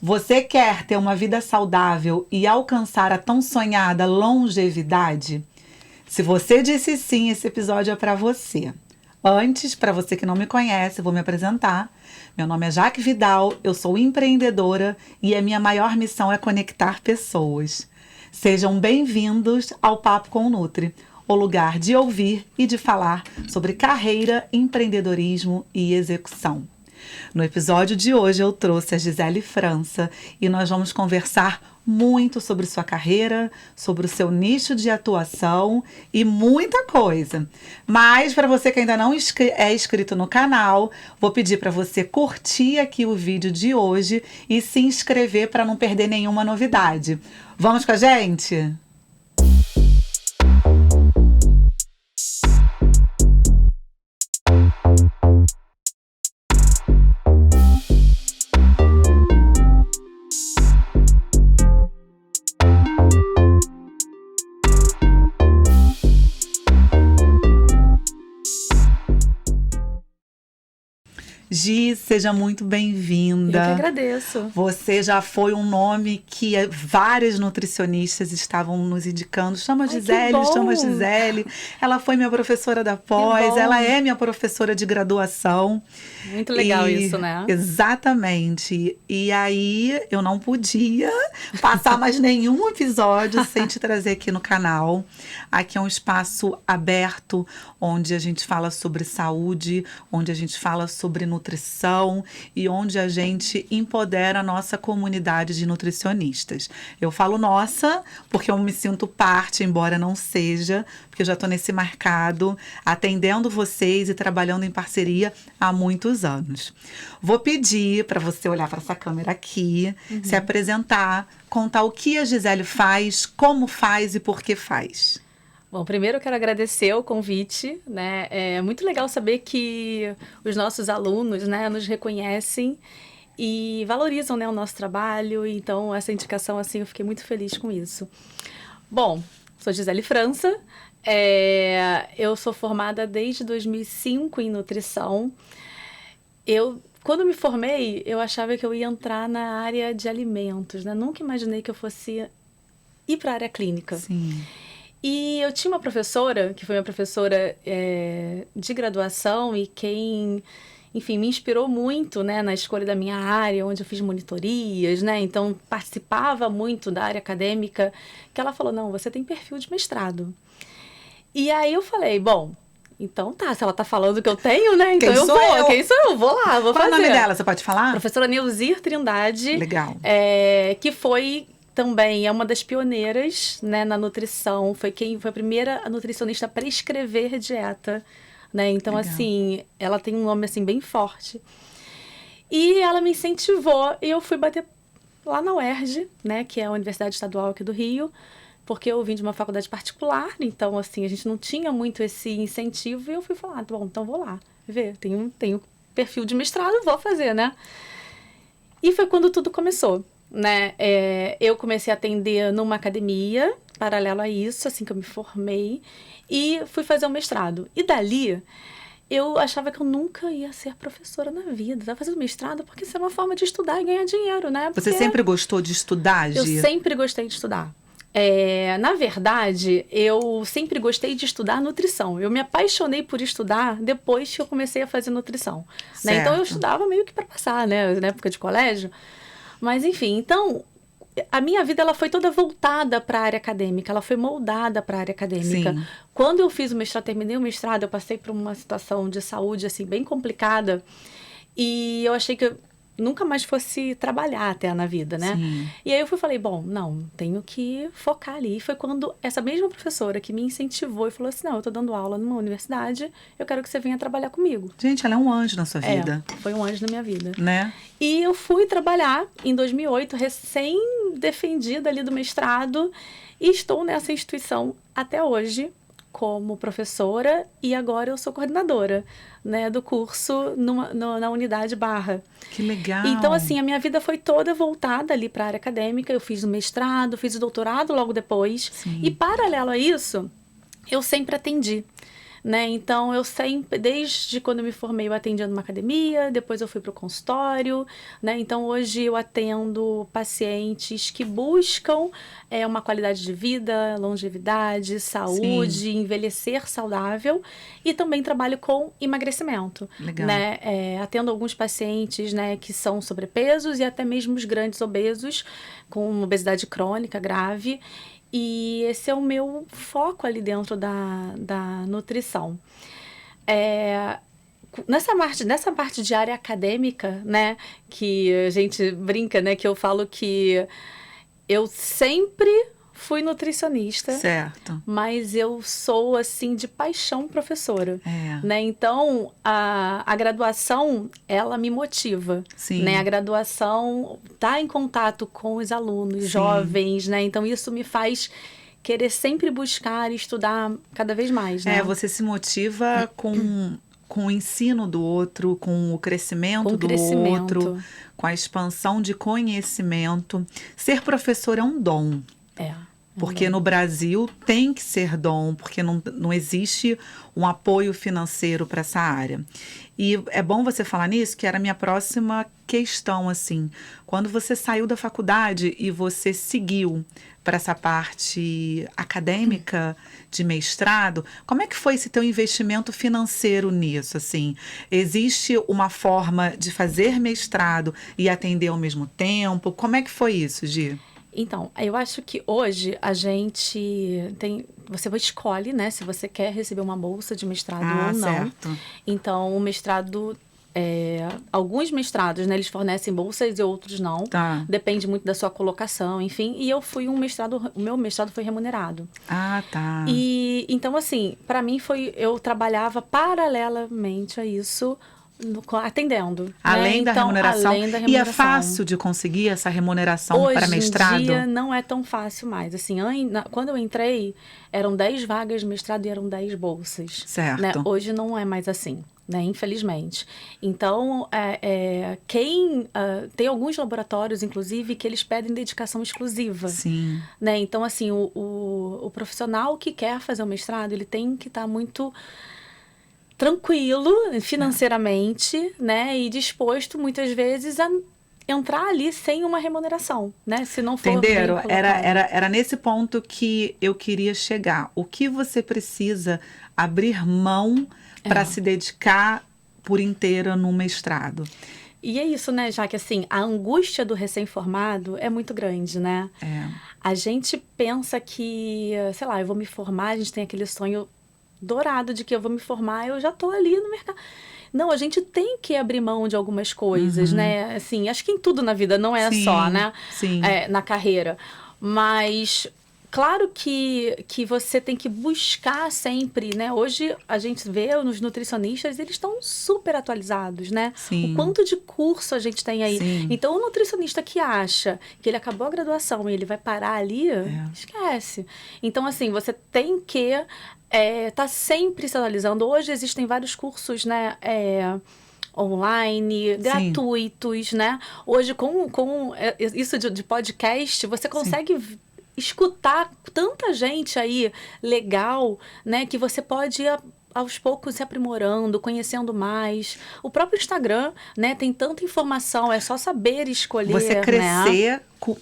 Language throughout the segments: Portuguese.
Você quer ter uma vida saudável e alcançar a tão sonhada longevidade? Se você disse sim, esse episódio é para você. Antes, para você que não me conhece, eu vou me apresentar. Meu nome é Jaque Vidal, eu sou empreendedora e a minha maior missão é conectar pessoas. Sejam bem-vindos ao Papo com o Nutri, o lugar de ouvir e de falar sobre carreira, empreendedorismo e execução. No episódio de hoje eu trouxe a Gisele França e nós vamos conversar muito sobre sua carreira, sobre o seu nicho de atuação e muita coisa. Mas para você que ainda não é inscrito no canal, vou pedir para você curtir aqui o vídeo de hoje e se inscrever para não perder nenhuma novidade. Vamos com a gente? Gi, seja muito bem-vinda. Eu que agradeço. Você já foi um nome que várias nutricionistas estavam nos indicando. Chama a Gisele, chama a Gisele. Ela foi minha professora da pós, ela é minha professora de graduação. Muito legal isso, né? Exatamente. E aí eu não podia passar mais nenhum episódio sem te trazer aqui no canal. Aqui é um espaço aberto, onde a gente fala sobre saúde, onde a gente fala sobre nutrição e onde a gente empodera a nossa comunidade de nutricionistas. Eu falo nossa, porque eu me sinto parte, embora não seja, porque eu já estou nesse mercado, atendendo vocês e trabalhando em parceria há muitos anos. Vou pedir para você olhar para essa câmera aqui, se apresentar, contar o que a Gisele faz, como faz e por que faz. Bom, primeiro eu quero agradecer o convite, né? É muito legal saber que os nossos alunos, né, nos reconhecem e valorizam, né, o nosso trabalho. Então, essa indicação, assim, eu fiquei muito feliz com isso. Bom, sou Gisele França, eu sou formada desde 2005 em nutrição. Quando me formei, eu achava que eu ia entrar na área de alimentos, né? Nunca imaginei que eu fosse ir para a área clínica. Sim. E eu tinha uma professora, que foi minha professora de graduação e quem, enfim, me inspirou muito, né, na escolha da minha área, onde eu fiz monitorias, né, então participava muito da área acadêmica, que ela falou, não, você tem perfil de mestrado. E aí eu falei, bom, então tá, se ela tá falando que eu tenho, né, então eu vou. Quem sou eu? Vou lá, vou fazer. Qual é o nome dela, você pode falar? Professora Neuzir Trindade. Legal. Que foi... Também é uma das pioneiras, né, na nutrição. Foi a primeira nutricionista a prescrever dieta, né? Então, legal. Assim, ela tem um nome, assim, bem forte. E ela me incentivou e eu fui bater lá na UERJ, né, que é a Universidade Estadual aqui do Rio, porque eu vim de uma faculdade particular, então, assim, a gente não tinha muito esse incentivo. E eu fui falar, bom, então vou lá ver. Tenho perfil de mestrado, vou fazer, né? E foi quando tudo começou. Né? Eu comecei a atender numa academia, paralelo a isso, assim que eu me formei, e fui fazer um mestrado. E dali, eu achava que eu nunca ia ser professora na vida. Estava fazendo mestrado porque isso é uma forma de estudar e ganhar dinheiro, né? Porque você sempre gostou de estudar, Gi? Eu sempre gostei de estudar. Na verdade, eu sempre gostei de estudar nutrição. Eu me apaixonei por estudar depois que eu comecei a fazer nutrição. Né? Então, eu estudava meio que para passar, né? Na época de colégio. Mas, enfim, então, a minha vida ela foi toda voltada para a área acadêmica, ela foi moldada para a área acadêmica. Sim. Quando eu fiz o mestrado, terminei o mestrado, eu passei por uma situação de saúde, assim, bem complicada, e eu achei que eu nunca mais fosse trabalhar até na vida, né? Sim. E aí eu falei, bom, não, tenho que focar ali. E foi quando essa mesma professora que me incentivou e falou assim, não, eu tô dando aula numa universidade, eu quero que você venha trabalhar comigo. Gente, ela é um anjo na sua vida. Foi um anjo na minha vida. Né? E eu fui trabalhar em 2008, recém-defendida ali do mestrado, e estou nessa instituição até hoje, como professora, e agora eu sou coordenadora, né, do curso na unidade Barra. Que legal! Então, assim, a minha vida foi toda voltada ali para a área acadêmica. Eu fiz o mestrado, fiz o doutorado logo depois. Sim. E, paralelo a isso, eu sempre atendi. né? Então, eu sempre, desde quando eu me formei, eu atendia numa academia, depois eu fui para o consultório, né? Então, hoje eu atendo pacientes que buscam uma qualidade de vida, longevidade, Sim, saúde, envelhecer saudável, e também trabalho com emagrecimento, legal. né? Atendo alguns pacientes, né, que são sobrepesos e até mesmo os grandes obesos com obesidade crônica grave. E esse é o meu foco ali dentro da nutrição. Nessa parte de área acadêmica, né, que a gente brinca, né, que eu falo que eu sempre fui nutricionista, Certo. mas eu sou, assim, de paixão professora, É, né? Então, a graduação, ela me motiva, né? A sim, graduação tá em contato com os alunos, sim. jovens, né? Então, isso me faz querer sempre buscar e estudar cada vez mais, né? Você se motiva com o ensino do outro, com o crescimento Com do outro, crescimento. com a expansão de conhecimento. Ser professor é um dom. É um Porque dom. no Brasil tem que ser dom, porque não existe um apoio financeiro para essa área. E é bom você falar nisso, que era a minha próxima questão, assim. Quando você saiu da faculdade e você seguiu para essa parte acadêmica de mestrado, como é que foi esse teu investimento financeiro nisso, assim? Existe uma forma de fazer mestrado e atender ao mesmo tempo? Como é que foi isso, Gi? Então, eu acho que hoje a gente tem. Você escolhe, né, se você quer receber uma bolsa de mestrado Ah, ou não. certo. Então, o mestrado. Alguns mestrados, né, eles fornecem bolsas e outros não. Tá. Depende muito da sua colocação, enfim. E eu fui um mestrado. O meu mestrado foi remunerado. Ah, tá. E então, assim, para mim foi. Eu trabalhava paralelamente a isso. Atendendo, né? Além da Então, remuneração. além da E é remuneração. fácil de conseguir essa remuneração para Hoje em mestrado? dia não é tão fácil mais. Assim, quando eu entrei, eram 10 vagas de mestrado e eram 10 bolsas. Né? Certo. Hoje não é mais assim, né? Infelizmente. Então, tem alguns laboratórios, inclusive, que eles pedem dedicação exclusiva. Sim. Né? Então, assim, o profissional que quer fazer o mestrado, ele tem que estar muito tranquilo financeiramente, né? E disposto, muitas vezes, a entrar ali sem uma remuneração, né? Se não for bem Entenderam? colocado. Era nesse ponto que eu queria chegar. O que você precisa abrir mão para se dedicar por inteira no mestrado? E é isso, né, já que assim, a angústia do recém-formado é muito grande, né? É. A gente pensa que, sei lá, eu vou me formar, a gente tem aquele sonho dourado de que eu vou me formar, eu já tô ali no mercado. Não, a gente tem que abrir mão de algumas coisas, né? Assim, acho que em tudo na vida, não é só, Sim, né? sim. Na carreira. Mas claro que você tem que buscar sempre, né? Hoje a gente vê nos nutricionistas, eles estão super atualizados, né? O Sim, quanto de curso a gente tem aí. sim. Então, o nutricionista que acha que ele acabou a graduação e ele vai parar ali, esquece. Então, assim, você tem que tá sempre se atualizando. Hoje existem vários cursos, né? Online, Sim. gratuitos, né? Hoje, com isso de podcast, você Sim. consegue escutar tanta gente aí legal, né? Que você pode ir aos poucos se aprimorando, conhecendo mais. O próprio Instagram, né? Tem tanta informação, é só saber escolher,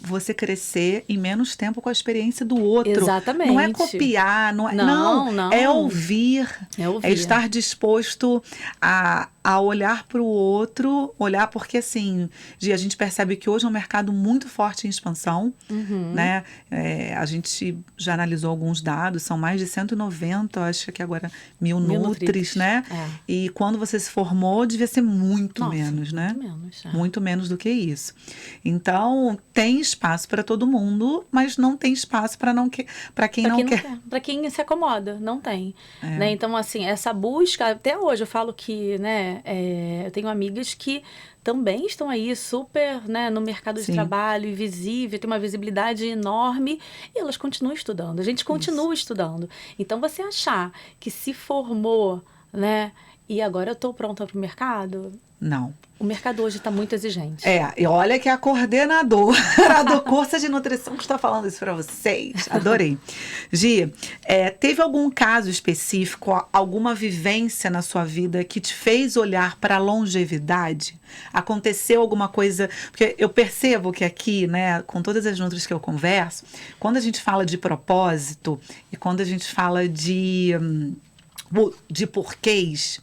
Você crescer em menos tempo com a experiência do outro. Exatamente. Não é copiar, não, Não. é ouvir, É ouvir. é estar disposto a olhar para o outro, olhar porque assim, a gente percebe que hoje é um mercado muito forte em expansão, né? A gente já analisou alguns dados, são mais de 190, acho que agora, mil nutris, né? E quando você se formou, devia ser muito menos, né? Muito menos. Muito menos do que isso. Então, tem espaço para todo mundo, mas não tem espaço para quem não quer. Para quem se acomoda, não tem. Né? Então, assim, essa busca, até hoje eu falo que, né, eu tenho amigas que também estão aí super, né, no mercado de trabalho, invisível, tem uma visibilidade enorme, e elas continuam estudando. A gente continua estudando. Então, você achar que se formou, né, E agora eu tô pronta pro mercado? Não. O mercado hoje está muito exigente. E olha que a coordenadora do curso de nutrição que está falando isso para vocês. Adorei. Gi, teve algum caso específico, alguma vivência na sua vida que te fez olhar para a longevidade? Aconteceu alguma coisa? Porque eu percebo que aqui, né, com todas as nutris que eu converso, quando a gente fala de propósito e quando a gente fala de porquês,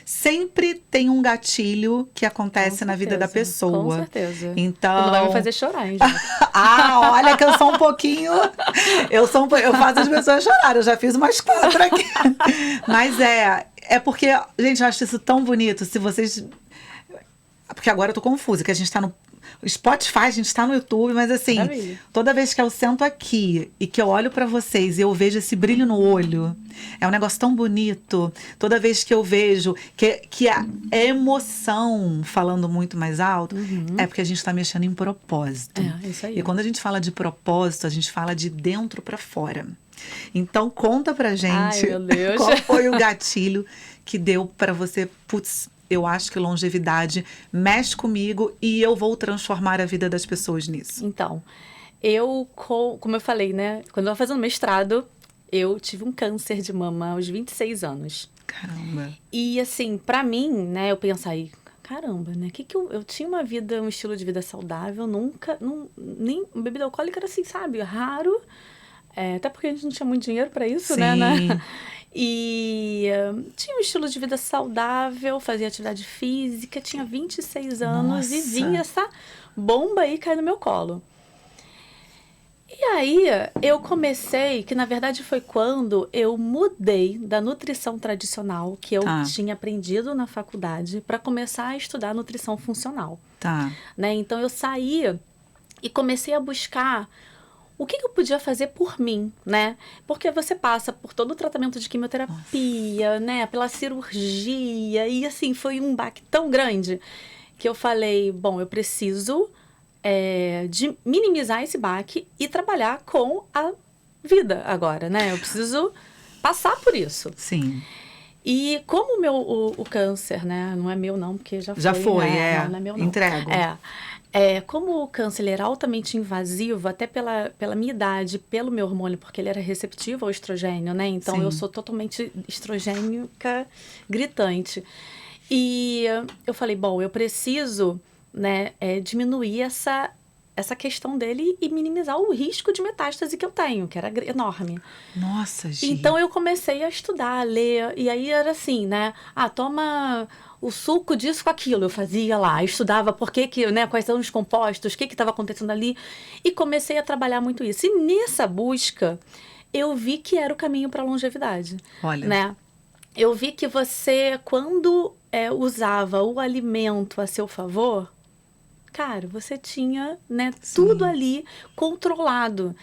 sempre tem um gatilho que acontece na vida da pessoa. Com certeza. Então... Não vai me fazer chorar, hein, olha que eu sou um pouquinho... Eu faço as pessoas chorar. Eu já fiz umas 4 aqui. Mas é porque... Gente, eu acho isso tão bonito. Se vocês... Porque agora eu tô confusa, que a gente tá no Spotify, a gente tá no YouTube, mas assim, maravilha. Toda vez que eu sento aqui e que eu olho pra vocês e eu vejo esse brilho no olho, é um negócio tão bonito. Toda vez que eu vejo que a emoção falando muito mais alto, é porque a gente tá mexendo em propósito. Isso aí. E quando a gente fala de propósito, a gente fala de dentro pra fora. Então conta pra gente. Ai, meu Deus. Qual foi o gatilho que deu pra você, putz, eu acho que longevidade mexe comigo e eu vou transformar a vida das pessoas nisso. Então, como eu falei, né? Quando eu estava fazendo mestrado, eu tive um câncer de mama aos 26 anos. Caramba. E assim, pra mim, né? Eu pensei, caramba, né? Eu tinha uma vida, um estilo de vida saudável, nem bebida alcoólica era assim, sabe? Raro. Até porque a gente não tinha muito dinheiro pra isso, Sim. né? E tinha um estilo de vida saudável, fazia atividade física, tinha 26 anos. Nossa. E vinha essa bomba aí cair no meu colo. E aí eu comecei, que na verdade foi quando eu mudei da nutrição tradicional que eu tinha aprendido na faculdade para começar a estudar nutrição funcional. Né? Então eu saí e comecei a buscar o que eu podia fazer por mim, né? Porque você passa por todo o tratamento de quimioterapia, né? Pela cirurgia. E assim, foi um baque tão grande que eu falei, bom, eu preciso de minimizar esse baque e trabalhar com a vida agora, né? Eu preciso passar por isso. Sim. E como o câncer, né? Não é meu não, porque já foi. Não é meu não. Entrego. Como o câncer ele era altamente invasivo, até pela minha idade, pelo meu hormônio, porque ele era receptivo ao estrogênio, né? Então, Sim. eu sou totalmente estrogênica, gritante. E eu falei, bom, eu preciso, né, diminuir essa questão dele e minimizar o risco de metástase que eu tenho, que era enorme. Nossa, gente. Então, eu comecei a estudar, a ler, e aí era assim, né? Toma o suco disso com aquilo, eu fazia lá, estudava né, quais são os compostos, o que estava acontecendo ali, e comecei a trabalhar muito isso. E nessa busca, eu vi que era o caminho para a longevidade. Olha. Né? Eu vi que você, quando usava o alimento a seu favor, cara, você tinha, né, tudo ali controlado.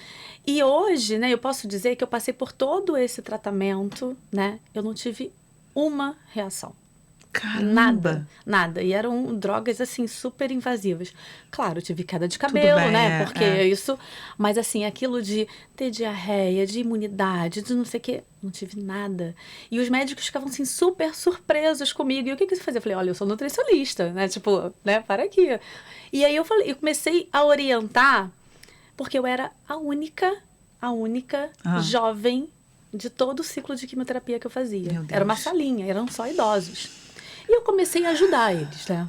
E hoje, né, eu posso dizer que eu passei por todo esse tratamento, né, eu não tive uma reação. Caramba. Nada. E eram drogas, assim, super invasivas. Claro, eu tive queda de cabelo, bem, né? Porque isso... Mas, assim, aquilo de ter diarreia, de imunidade, de não sei o quê... Não tive nada. E os médicos ficavam, assim, super surpresos comigo. E o que você fazia? Eu falei, olha, eu sou nutricionista, né? Tipo, né? Para aqui. E aí eu comecei a orientar, porque eu era a única jovem de todo o ciclo de quimioterapia que eu fazia. Era uma salinha, eram só idosos. E eu comecei a ajudar eles, né?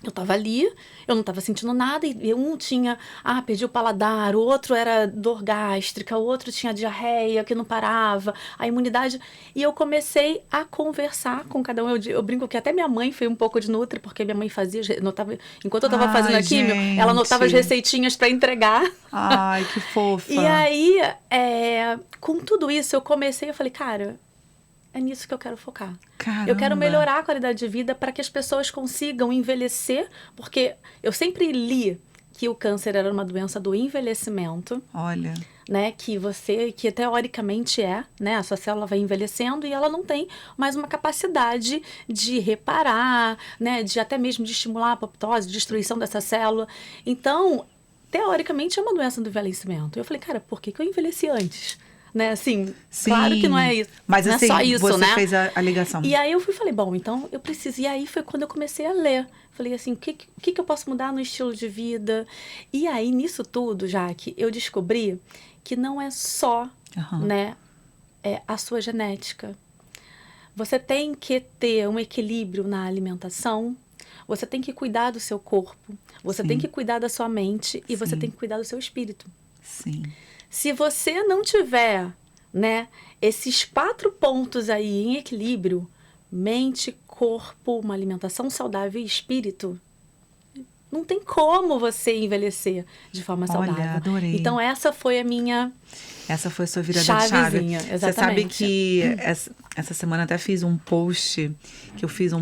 Eu tava ali, eu não tava sentindo nada, e um tinha, perdi o paladar, o outro era dor gástrica, o outro tinha diarreia que não parava, a imunidade. E eu comecei a conversar com cada um. Eu brinco que até minha mãe foi um pouco de nutri, porque minha mãe enquanto eu tava fazendo a químio, ela anotava as receitinhas para entregar. Ai, que fofa. E aí, com tudo isso, eu falei, cara, é nisso que eu quero focar. Caramba. Eu quero melhorar a qualidade de vida para que as pessoas consigam envelhecer, porque eu sempre li que o câncer era uma doença do envelhecimento. Olha. Né, que teoricamente né, a sua célula vai envelhecendo e ela não tem mais uma capacidade de reparar, né, de até mesmo de estimular a apoptose, destruição dessa célula. Então, teoricamente é uma doença do envelhecimento. Eu falei, cara, por que eu envelheci antes? né? Assim, Sim. claro que não é isso. Mas não assim, é só isso, você né? fez a ligação. E aí eu falei, bom, então eu preciso. E aí foi quando eu comecei a ler. Falei assim, o que eu posso mudar no estilo de vida? E aí, nisso tudo, Jaque, eu descobri que não é só, né, a sua genética. Você tem que ter um equilíbrio na alimentação, você tem que cuidar do seu corpo, você tem que cuidar da sua mente e você tem que cuidar do seu espírito. Sim. Se você não tiver, né, esses 4 pontos aí em equilíbrio, mente, corpo, uma alimentação saudável e espírito, não tem como você envelhecer de forma saudável. Olha, adorei. Então, essa foi a minha... Essa foi a sua virada de chave. Exatamente. Você sabe que essa semana até fiz um post que eu fiz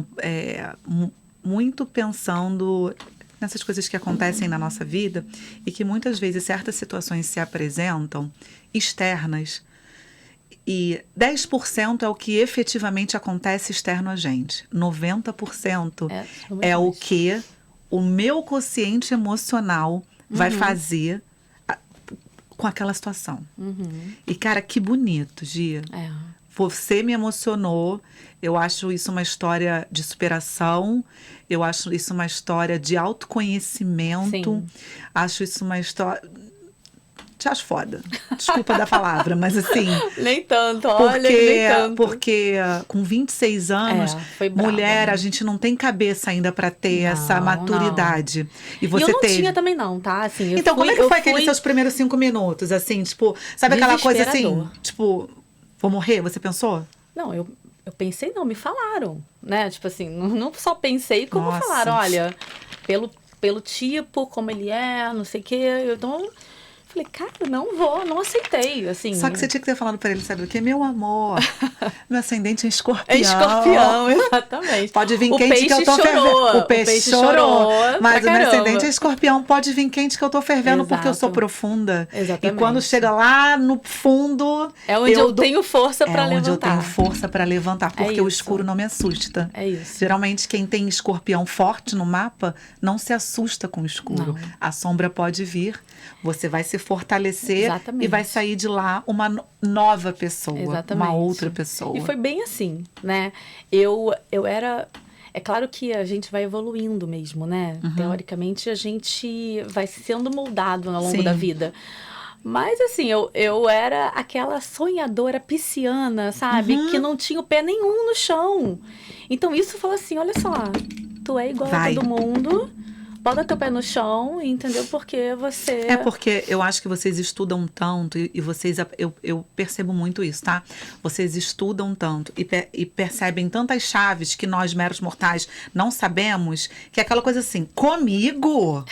muito pensando nessas coisas que acontecem na nossa vida e que muitas vezes certas situações se apresentam externas e 10% é o que efetivamente acontece externo a gente. 90% é o que o meu quociente emocional vai fazer com aquela situação. E, cara, que bonito, Gia. Você me emocionou. Eu acho isso uma história de superação. Eu acho isso uma história de autoconhecimento. Sim. Acho isso uma história... Te acho foda. Desculpa da palavra, mas assim... Nem tanto, olha, nem tanto. Porque com 26 anos, foi bravo, mulher, né? A gente não tem cabeça ainda para ter essa maturidade. Não. E você eu não teve... tinha também não, tá? Assim, então, como é que foi aqueles seus primeiros 5 minutos, assim? Tipo, sabe aquela coisa assim? Tipo, vou morrer? Você pensou? Não, eu pensei não, me falaram, né? Tipo assim, não só pensei, como falaram, olha, pelo tipo, como ele é, não sei o quê. Então... Falei, cara, não aceitei, assim. Só que você tinha que ter falado pra ele, sabe o quê? Meu amor, meu ascendente é escorpião. É escorpião, exatamente. Pode vir quente que eu tô fervendo. O peixe chorou. Mas o meu ascendente é escorpião. Pode vir quente que eu tô fervendo. Exato. Porque eu sou profunda. Exatamente. E quando chega lá no fundo... É onde eu tenho força pra levantar. É onde eu tenho força pra levantar. Porque o escuro não me assusta. É isso. Geralmente, quem tem escorpião forte no mapa não se assusta com o escuro. Não. A sombra pode vir. Você vai se fortalecer. Exatamente. E vai sair de lá uma nova pessoa. Exatamente. Uma outra pessoa. E foi bem assim, né? Eu era... É claro que a gente vai evoluindo mesmo, né? Teoricamente, a gente vai sendo moldado ao longo da vida. Mas, assim, eu era aquela sonhadora pisciana, sabe? Que não tinha o pé nenhum no chão. Então, isso falou assim, olha só, tu é igual a todo mundo... Bota teu pé no chão, entendeu? Porque você... É porque eu acho que vocês estudam tanto e vocês... Eu percebo muito isso, tá? Vocês estudam tanto e percebem tantas chaves que nós, meros mortais, não sabemos, que é aquela coisa assim, comigo?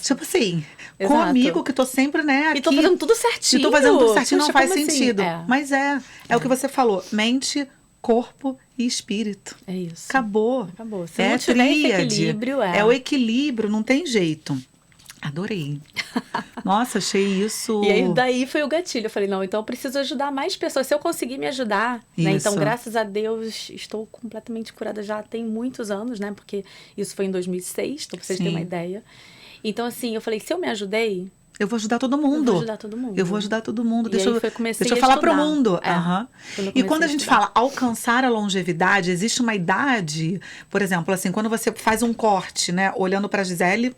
Tipo assim, comigo que tô sempre, né, aqui... E tô fazendo tudo certinho. E tô fazendo tudo certinho, não faz sentido. Assim? Mas é o que você falou, mente, corpo e espírito. É isso. Acabou. Se não tiver esse equilíbrio, É o equilíbrio, não tem jeito. Adorei. Nossa, achei isso... E aí, daí foi o gatilho. Eu falei, não, então eu preciso ajudar mais pessoas. Se eu conseguir me ajudar, né? Então, graças a Deus, estou completamente curada já tem muitos anos, né? Porque isso foi em 2006, então pra vocês terem uma ideia. Então, assim, eu falei, se eu me ajudei... Eu vou ajudar todo mundo. Eu vou ajudar todo mundo. Eu vou ajudar todo mundo. Deixa eu falar pro mundo. E quando a gente fala alcançar a longevidade, existe uma idade, por exemplo, assim, quando você faz um corte, né? Olhando pra Gisele,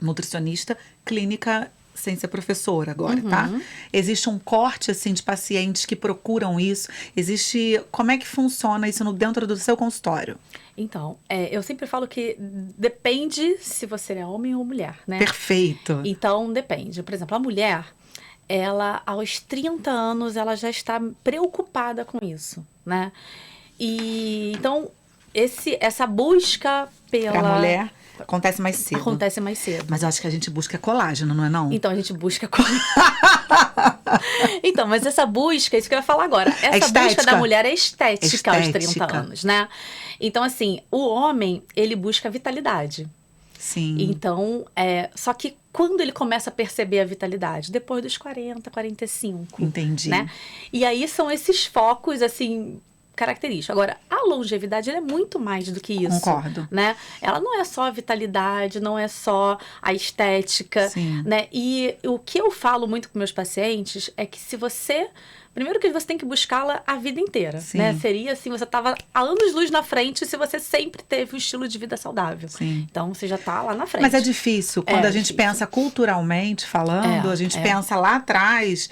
nutricionista, clínica sem ser professora agora, tá? Existe um corte, assim, de pacientes que procuram isso. Existe... Como é que funciona isso dentro do seu consultório? Então, eu sempre falo que depende se você é homem ou mulher, né? Perfeito. Então, depende. Por exemplo, a mulher, ela, aos 30 anos, ela já está preocupada com isso, né? E, então, essa busca pela... Pra mulher... Acontece mais cedo. Acontece mais cedo. Mas eu acho que a gente busca colágeno, não é não? Então, a gente busca colágeno. Então, mas essa busca, isso que eu ia falar agora. Essa busca da mulher é estética aos 30 anos, né? Então, assim, o homem, ele busca vitalidade. Sim. Então, só que quando ele começa a perceber a vitalidade? Depois dos 40, 45. Entendi. Né? E aí são esses focos, assim... característica. Agora, a longevidade ela é muito mais do que isso. Concordo. Né? Ela não é só a vitalidade, não é só a estética. Sim. Né? E o que eu falo muito com meus pacientes é que se você Primeiro que você tem que buscá-la a vida inteira, Sim. né? Seria assim, você estava a anos-luz na frente se você sempre teve um estilo de vida saudável. Sim. Então, você já está lá na frente. Mas é difícil. Quando a gente difícil. pensa culturalmente falando, a gente pensa lá atrás,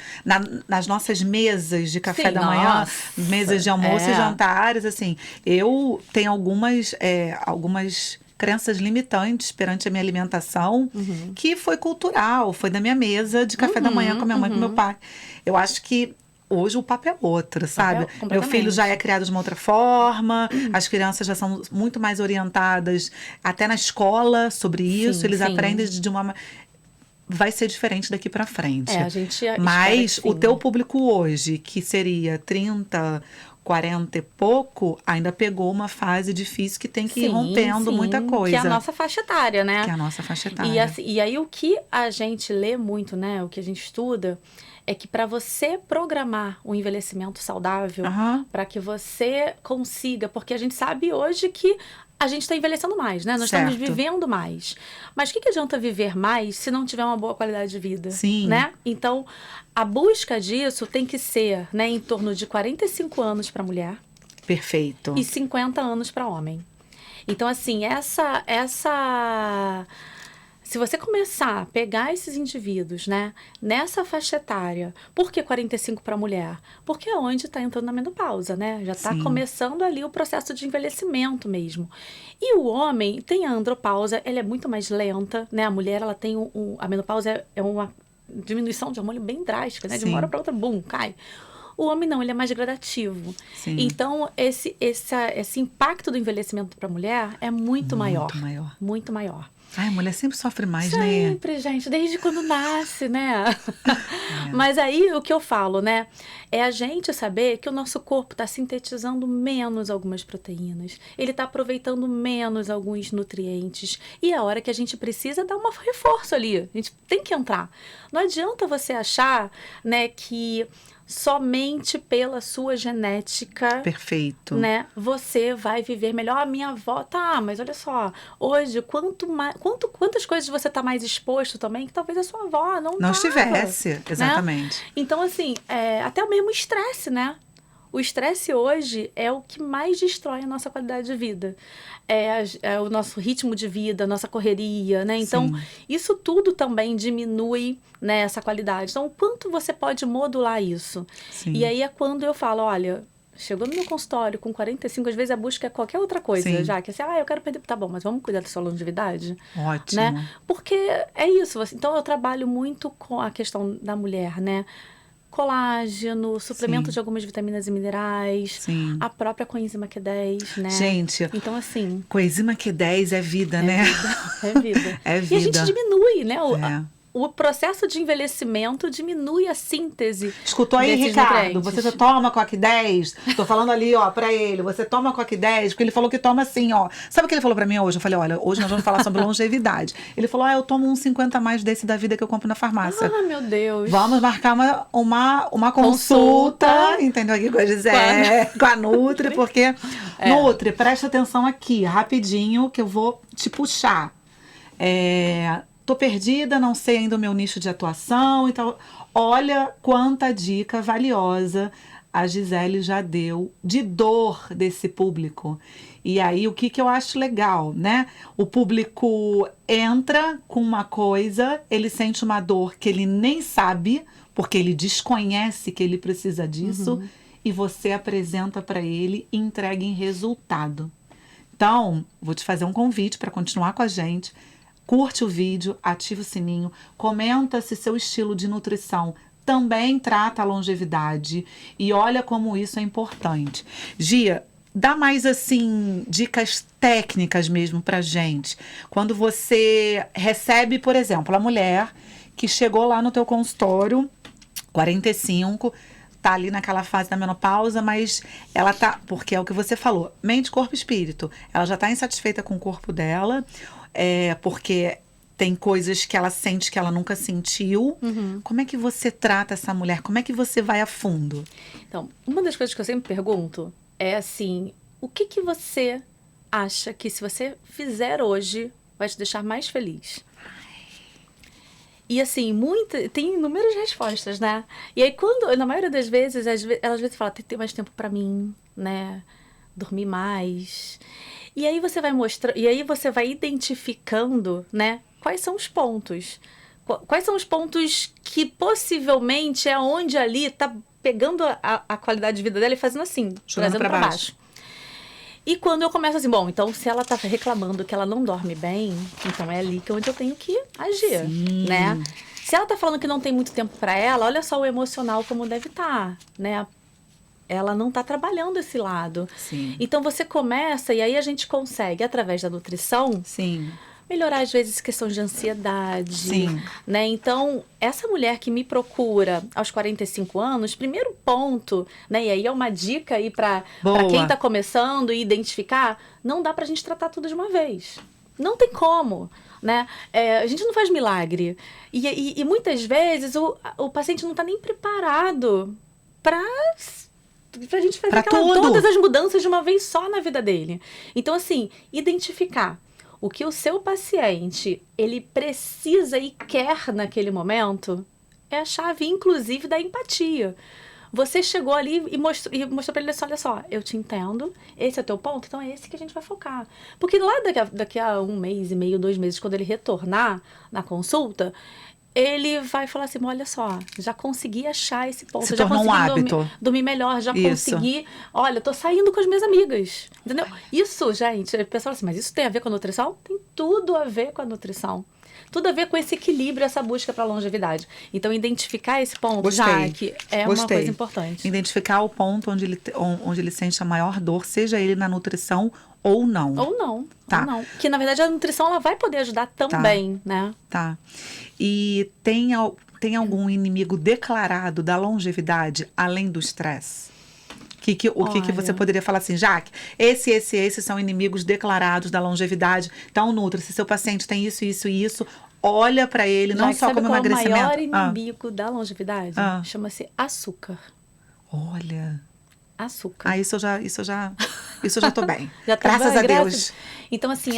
nas nossas mesas de café da manhã, mesas de almoço e jantares, assim. Eu tenho algumas crenças limitantes perante a minha alimentação, que foi cultural, foi da minha mesa de café da manhã com a minha mãe e com meu pai. Eu acho que hoje o papo é outro, sabe? Meu filho já é criado de uma outra forma, as crianças já são muito mais orientadas, até na escola, sobre isso, eles aprendem de uma... Vai ser diferente daqui pra frente. A gente Mas o teu público hoje, que seria 30, 40 e pouco, ainda pegou uma fase difícil que tem que ir rompendo muita coisa. Que é a nossa faixa etária, né? Que é a nossa faixa etária. E aí o que a gente lê muito, né? O que a gente estuda é que para você programar o envelhecimento saudável, para que você consiga, porque a gente sabe hoje que a gente está envelhecendo mais, né? Nós estamos vivendo mais. Mas o que adianta viver mais se não tiver uma boa qualidade de vida? Sim. Né? Então, a busca disso tem que ser, né, em torno de 45 anos para mulher. Perfeito. E 50 anos para homem. Então, assim, se você começar a pegar esses indivíduos, né, nessa faixa etária, por que 45 para mulher? Porque é onde está entrando na menopausa, né? Já está começando ali o processo de envelhecimento mesmo. E o homem tem a andropausa, ela é muito mais lenta, né? A mulher, ela tem a menopausa é uma diminuição de hormônio bem drástica, né? De uma hora para outra, bum, cai. O homem não, ele é mais gradativo. Sim. Então, esse impacto do envelhecimento para a mulher é muito maior. Muito maior. Ai, a mulher sempre sofre mais, né? Sempre, gente, desde quando nasce, né? Mas aí, o que eu falo, né? É a gente saber que o nosso corpo está sintetizando menos algumas proteínas. Ele está aproveitando menos alguns nutrientes. E é a hora que a gente precisa dar um reforço ali. A gente tem que entrar. Não adianta você achar, né, que somente pela sua genética, né, você vai viver melhor. A minha avó, mas olha só, hoje, quantas coisas você está mais exposto também, que talvez a sua avó não estivesse, exatamente. Né? Então, assim, até o mesmo estresse, né? O estresse hoje é o que mais destrói a nossa qualidade de vida. É o nosso ritmo de vida, a nossa correria, né? Então, isso tudo também diminui, né, essa qualidade. Então, o quanto você pode modular isso? Sim. E aí é quando eu falo, olha, chegou no meu consultório com 45, às vezes a busca é qualquer outra coisa, já que assim, eu quero perder, tá bom, mas vamos cuidar da sua longevidade? Ótimo. Né? Porque é isso. Então, eu trabalho muito com a questão da mulher, né? Colágeno, suplemento de algumas vitaminas e minerais, a própria coenzima Q10, né? Gente, então assim, coenzima Q10 é vida, né? É vida. É vida. E a gente diminui, né? O processo de envelhecimento diminui a síntese. Escutou aí, Ricardo? Você já toma Coque 10? Tô falando ali, ó, pra ele. Você toma Coque 10? Porque ele falou que toma assim, ó. Sabe o que ele falou pra mim hoje? Eu falei, olha, hoje nós vamos falar sobre longevidade. Ele falou, eu tomo uns 50 a mais desse da vida que eu compro na farmácia. Meu Deus. Vamos marcar uma consulta, entendeu? Aqui com a Gisele, com a Nutri, porque... Nutri, presta atenção aqui, rapidinho, que eu vou te puxar. Tô perdida, não sei ainda o meu nicho de atuação. Então, olha quanta dica valiosa a Gisele já deu de dor desse público. E aí, o que eu acho legal, né? O público entra com uma coisa, ele sente uma dor que ele nem sabe, porque ele desconhece que ele precisa disso, e você apresenta para ele e entrega em resultado. Então, vou te fazer um convite para continuar com a gente. Curte o vídeo, ativa o sininho, comenta se seu estilo de nutrição também trata a longevidade e olha como isso é importante. Gia, dá mais assim dicas técnicas mesmo pra gente. Quando você recebe, por exemplo, a mulher que chegou lá no teu consultório, 45, tá ali naquela fase da menopausa, mas ela tá, porque é o que você falou, mente, corpo e espírito. Ela já tá insatisfeita com o corpo dela, porque tem coisas que ela sente que ela nunca sentiu. Como é que você trata essa mulher? Como é que você vai a fundo? Então, uma das coisas que eu sempre pergunto é assim, o que você acha que se você fizer hoje vai te deixar mais feliz? E assim, tem inúmeras respostas, né? E aí, na maioria das vezes, elas às vezes falam, tem que ter mais tempo pra mim, né? Dormir mais. E aí você vai mostrando, e aí você vai identificando, né? Quais são os pontos. Quais são os pontos que possivelmente é onde ali tá pegando a qualidade de vida dela e fazendo assim, Jogando trazendo pra pra baixo. baixo. E quando eu começo assim, bom, então se ela tá reclamando que ela não dorme bem, então é ali que onde eu tenho que agir, Sim. né? Se ela tá falando que não tem muito tempo pra ela, olha só o emocional como deve estar, né? Ela não tá trabalhando esse lado. Sim. Então você começa, e aí a gente consegue, através da nutrição, Sim. melhorar às vezes questões de ansiedade, Sim. né? Então, essa mulher que me procura aos 45 anos, primeiro ponto, né? E aí é uma dica aí para quem está começando e identificar, não dá pra gente tratar tudo de uma vez. Não tem como, né? A gente não faz milagre. E muitas vezes o paciente não está nem preparado para a gente fazer todas as mudanças de uma vez só na vida dele. Então, assim, identificar o que o seu paciente, ele precisa e quer naquele momento, é a chave, inclusive, da empatia. Você chegou ali e mostrou para ele, olha só, eu te entendo, esse é o teu ponto, então é esse que a gente vai focar. Porque lá daqui a 1 mês e meio, 2 meses, quando ele retornar na consulta, ele vai falar assim, olha só, já consegui achar esse ponto, já consegui dormir melhor, já consegui, olha, tô saindo com as minhas amigas, entendeu? Isso, gente, o pessoal fala assim, mas isso tem a ver com a nutrição? Tem tudo a ver com a nutrição. Tudo a ver com esse equilíbrio, essa busca para longevidade. Então, identificar esse ponto, Jaque, é uma coisa importante. Identificar o ponto onde ele sente a maior dor, seja ele na nutrição ou não. Ou não. Que, na verdade, a nutrição ela vai poder ajudar também, né? Tá. E tem algum inimigo declarado da longevidade, além do estresse? O que você poderia falar assim, Jaque, esses são inimigos declarados da longevidade. Então, nutra, se seu paciente tem isso, isso e isso, olha para ele, não só como emagrecimento. O maior inimigo da longevidade chama-se açúcar. Olha... Açúcar. Isso eu já tô bem. Graças a Deus. Então, assim,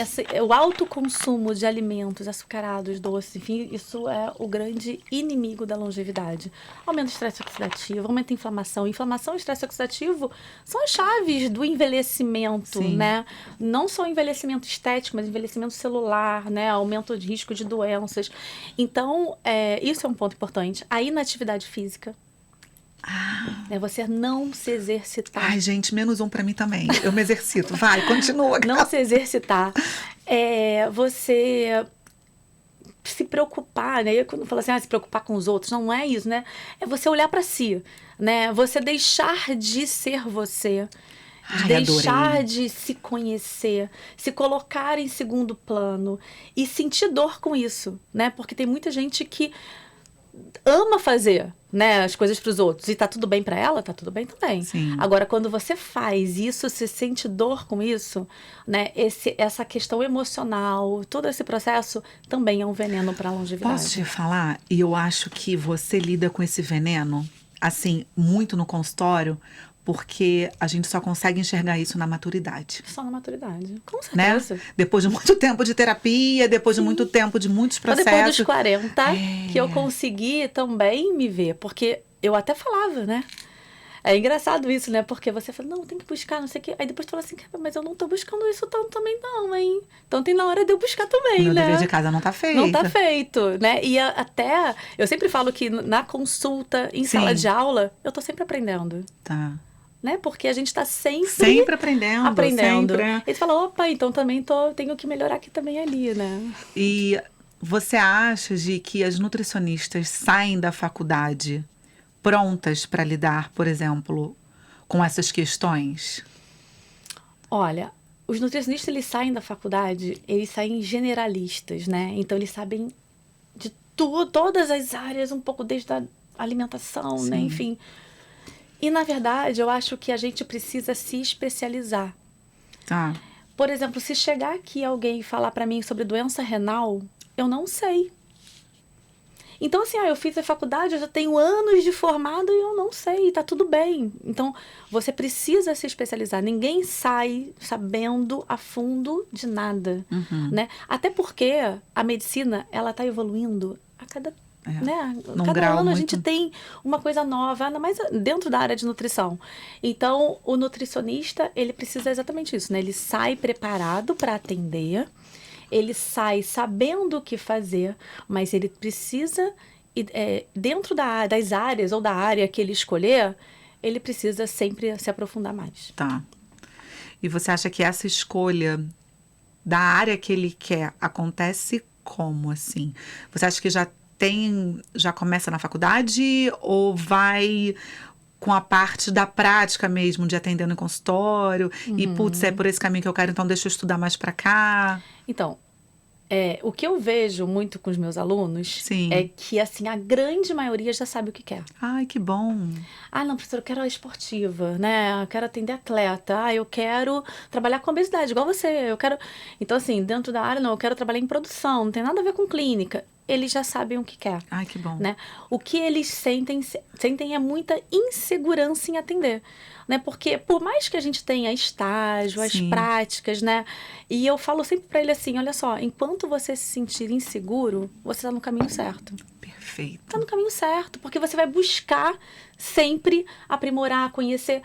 o alto consumo de alimentos açucarados, doces, enfim, isso é o grande inimigo da longevidade. Aumento do estresse oxidativo, aumento da inflamação. Inflamação e estresse oxidativo são as chaves do envelhecimento, né? Não só envelhecimento estético, mas envelhecimento celular, né? Aumento de risco de doenças. Então, isso é um ponto importante. A inatividade física. É você não se exercitar. Ai, gente, -1 pra mim também. Eu me exercito. Vai, continua. Não se exercitar. Você se preocupar, né? Eu, quando falo assim, se preocupar com os outros, não é isso, né? É você olhar para si, né? Você deixar de ser você. Deixar de se conhecer, se colocar em segundo plano e sentir dor com isso, né? Porque tem muita gente que ama fazer, né, as coisas para os outros e tá tudo bem para ela, tá tudo bem também. Sim. Agora, quando você faz isso, você sente dor com isso, né, essa questão emocional, todo esse processo também é um veneno para a longevidade. Posso te falar? E eu acho que você lida com esse veneno, assim, muito no consultório, porque a gente só consegue enxergar isso na maturidade. Só na maturidade, com certeza. Né? Depois de muito tempo de terapia, depois de muito tempo de muitos processos. Depois dos 40, que eu consegui também me ver, porque eu até falava, né? É engraçado isso, né? Porque você fala, não, tem que buscar, não sei o quê. Aí depois tu fala assim, mas eu não tô buscando isso tanto também não, hein? Então tem na hora de eu buscar também, Meu né? dever de casa não tá feito. Não tá feito, né? E até, eu sempre falo que na consulta, em sala de aula, eu tô sempre aprendendo. Tá. Né? Porque a gente está sempre aprendendo. Sempre. E você fala, opa, então também tenho que melhorar aqui também ali, né? E você acha de que as nutricionistas saem da faculdade prontas para lidar, por exemplo, com essas questões? Olha, os nutricionistas, eles saem da faculdade, eles saem generalistas, né? Então, eles sabem de todas as áreas, um pouco desde a alimentação, né? Enfim. E, na verdade, eu acho que a gente precisa se especializar. Tá. Por exemplo, se chegar aqui alguém e falar para mim sobre doença renal, eu não sei. Então, assim, eu fiz a faculdade, eu já tenho anos de formado e eu não sei, tá tudo bem. Então, você precisa se especializar. Ninguém sai sabendo a fundo de nada, né? Até porque a medicina, ela tá evoluindo a cada né? Cada ano a gente tem uma coisa nova, ainda mais dentro da área de nutrição. Então, o nutricionista, ele precisa exatamente isso, né? Ele sai preparado para atender, ele sai sabendo o que fazer, mas ele precisa, dentro das áreas ou da área que ele escolher, ele precisa sempre se aprofundar mais. Tá. E você acha que essa escolha da área que ele quer acontece como, assim? Você acha que já começa na faculdade ou vai com a parte da prática mesmo, de atender no consultório e, putz, é por esse caminho que eu quero, então deixa eu estudar mais pra cá? Então, o que eu vejo muito com os meus alunos é que, assim, a grande maioria já sabe o que quer. Ai, que bom. Não, professora, eu quero a esportiva, né? Eu quero atender atleta. Eu quero trabalhar com obesidade, igual você. Eu quero... Então, assim, dentro da área, não, eu quero trabalhar em produção, não tem nada a ver com clínica. Eles já sabem o que quer. Ai, que bom. Né? O que eles sentem é muita insegurança em atender. Né? Porque por mais que a gente tenha estágio, as práticas, né? E eu falo sempre para ele assim, olha só, enquanto você se sentir inseguro, você está no caminho certo. Perfeito. Está no caminho certo, porque você vai buscar sempre aprimorar, conhecer.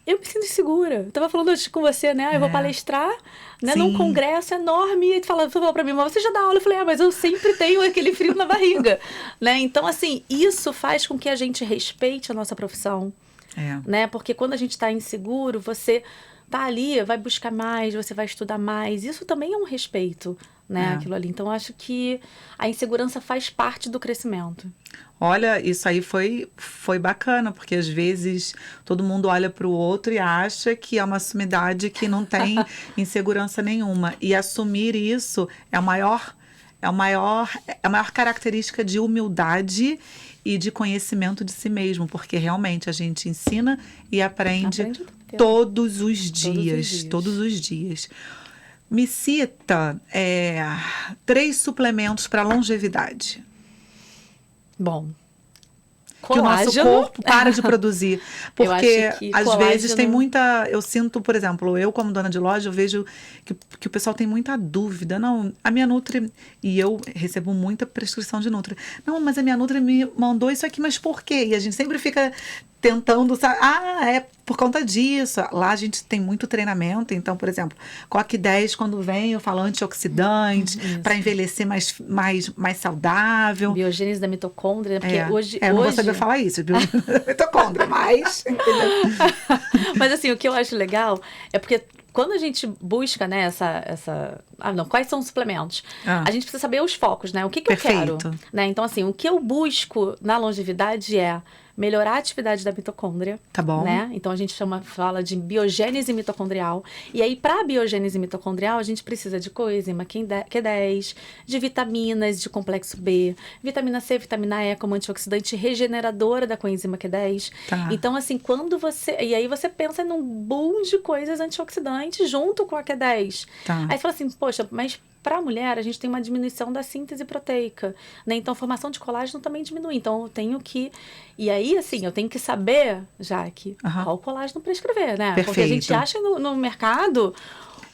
Eu me sinto insegura. Eu tava falando hoje com você, né? Eu vou palestrar, né, num congresso enorme. E tu falou pra mim, mas você já dá aula? Eu falei, mas eu sempre tenho aquele frio na barriga. Né? Então, assim, isso faz com que a gente respeite a nossa profissão. Né? Porque quando a gente está inseguro, você tá ali, vai buscar mais, você vai estudar mais. Isso também é um respeito, né? Aquilo ali. Então, eu acho que a insegurança faz parte do crescimento. Olha, isso aí foi bacana, porque às vezes todo mundo olha para o outro e acha que é uma sumidade que não tem insegurança nenhuma. E assumir isso é a maior característica de humildade e de conhecimento de si mesmo, porque realmente a gente ensina e aprende todos os dias. Me cita 3 suplementos para longevidade. Bom, que o nosso corpo para de produzir. Porque, às vezes, tem muita... Eu sinto, por exemplo, eu como dona de loja, eu vejo que o pessoal tem muita dúvida. Não, a minha Nutri... E eu recebo muita prescrição de Nutri. Não, mas a minha Nutri me mandou isso aqui, mas por quê? E a gente sempre fica tentando... é por conta disso. Lá a gente tem muito treinamento. Então, por exemplo, Coque 10, quando vem, eu falo antioxidante, para envelhecer mais saudável. Biogênese da mitocôndria, porque hoje... Eu não vou saber falar isso, mitocôndria, mas... Mas assim, o que eu acho legal é porque quando a gente busca, né, quais são os suplementos? A gente precisa saber os focos, né? O que eu quero? Né? Então, assim, o que eu busco na longevidade é melhorar a atividade da mitocôndria. Tá bom. Né? Então, a gente fala de biogênese mitocondrial. E aí, para a biogênese mitocondrial, a gente precisa de coenzima Q10, de vitaminas de complexo B, vitamina C, vitamina E como antioxidante regeneradora da coenzima Q10. Tá. Então, assim, quando você... E aí, você pensa num boom de coisas antioxidantes junto com a Q10. Tá. Aí, você fala assim, poxa, mas... Para a mulher, a gente tem uma diminuição da síntese proteica, né? Então, a formação de colágeno também diminui. Então, eu tenho que... E aí, assim, eu tenho que saber, Jaque, qual colágeno prescrever, né? Perfeito. Porque a gente acha no mercado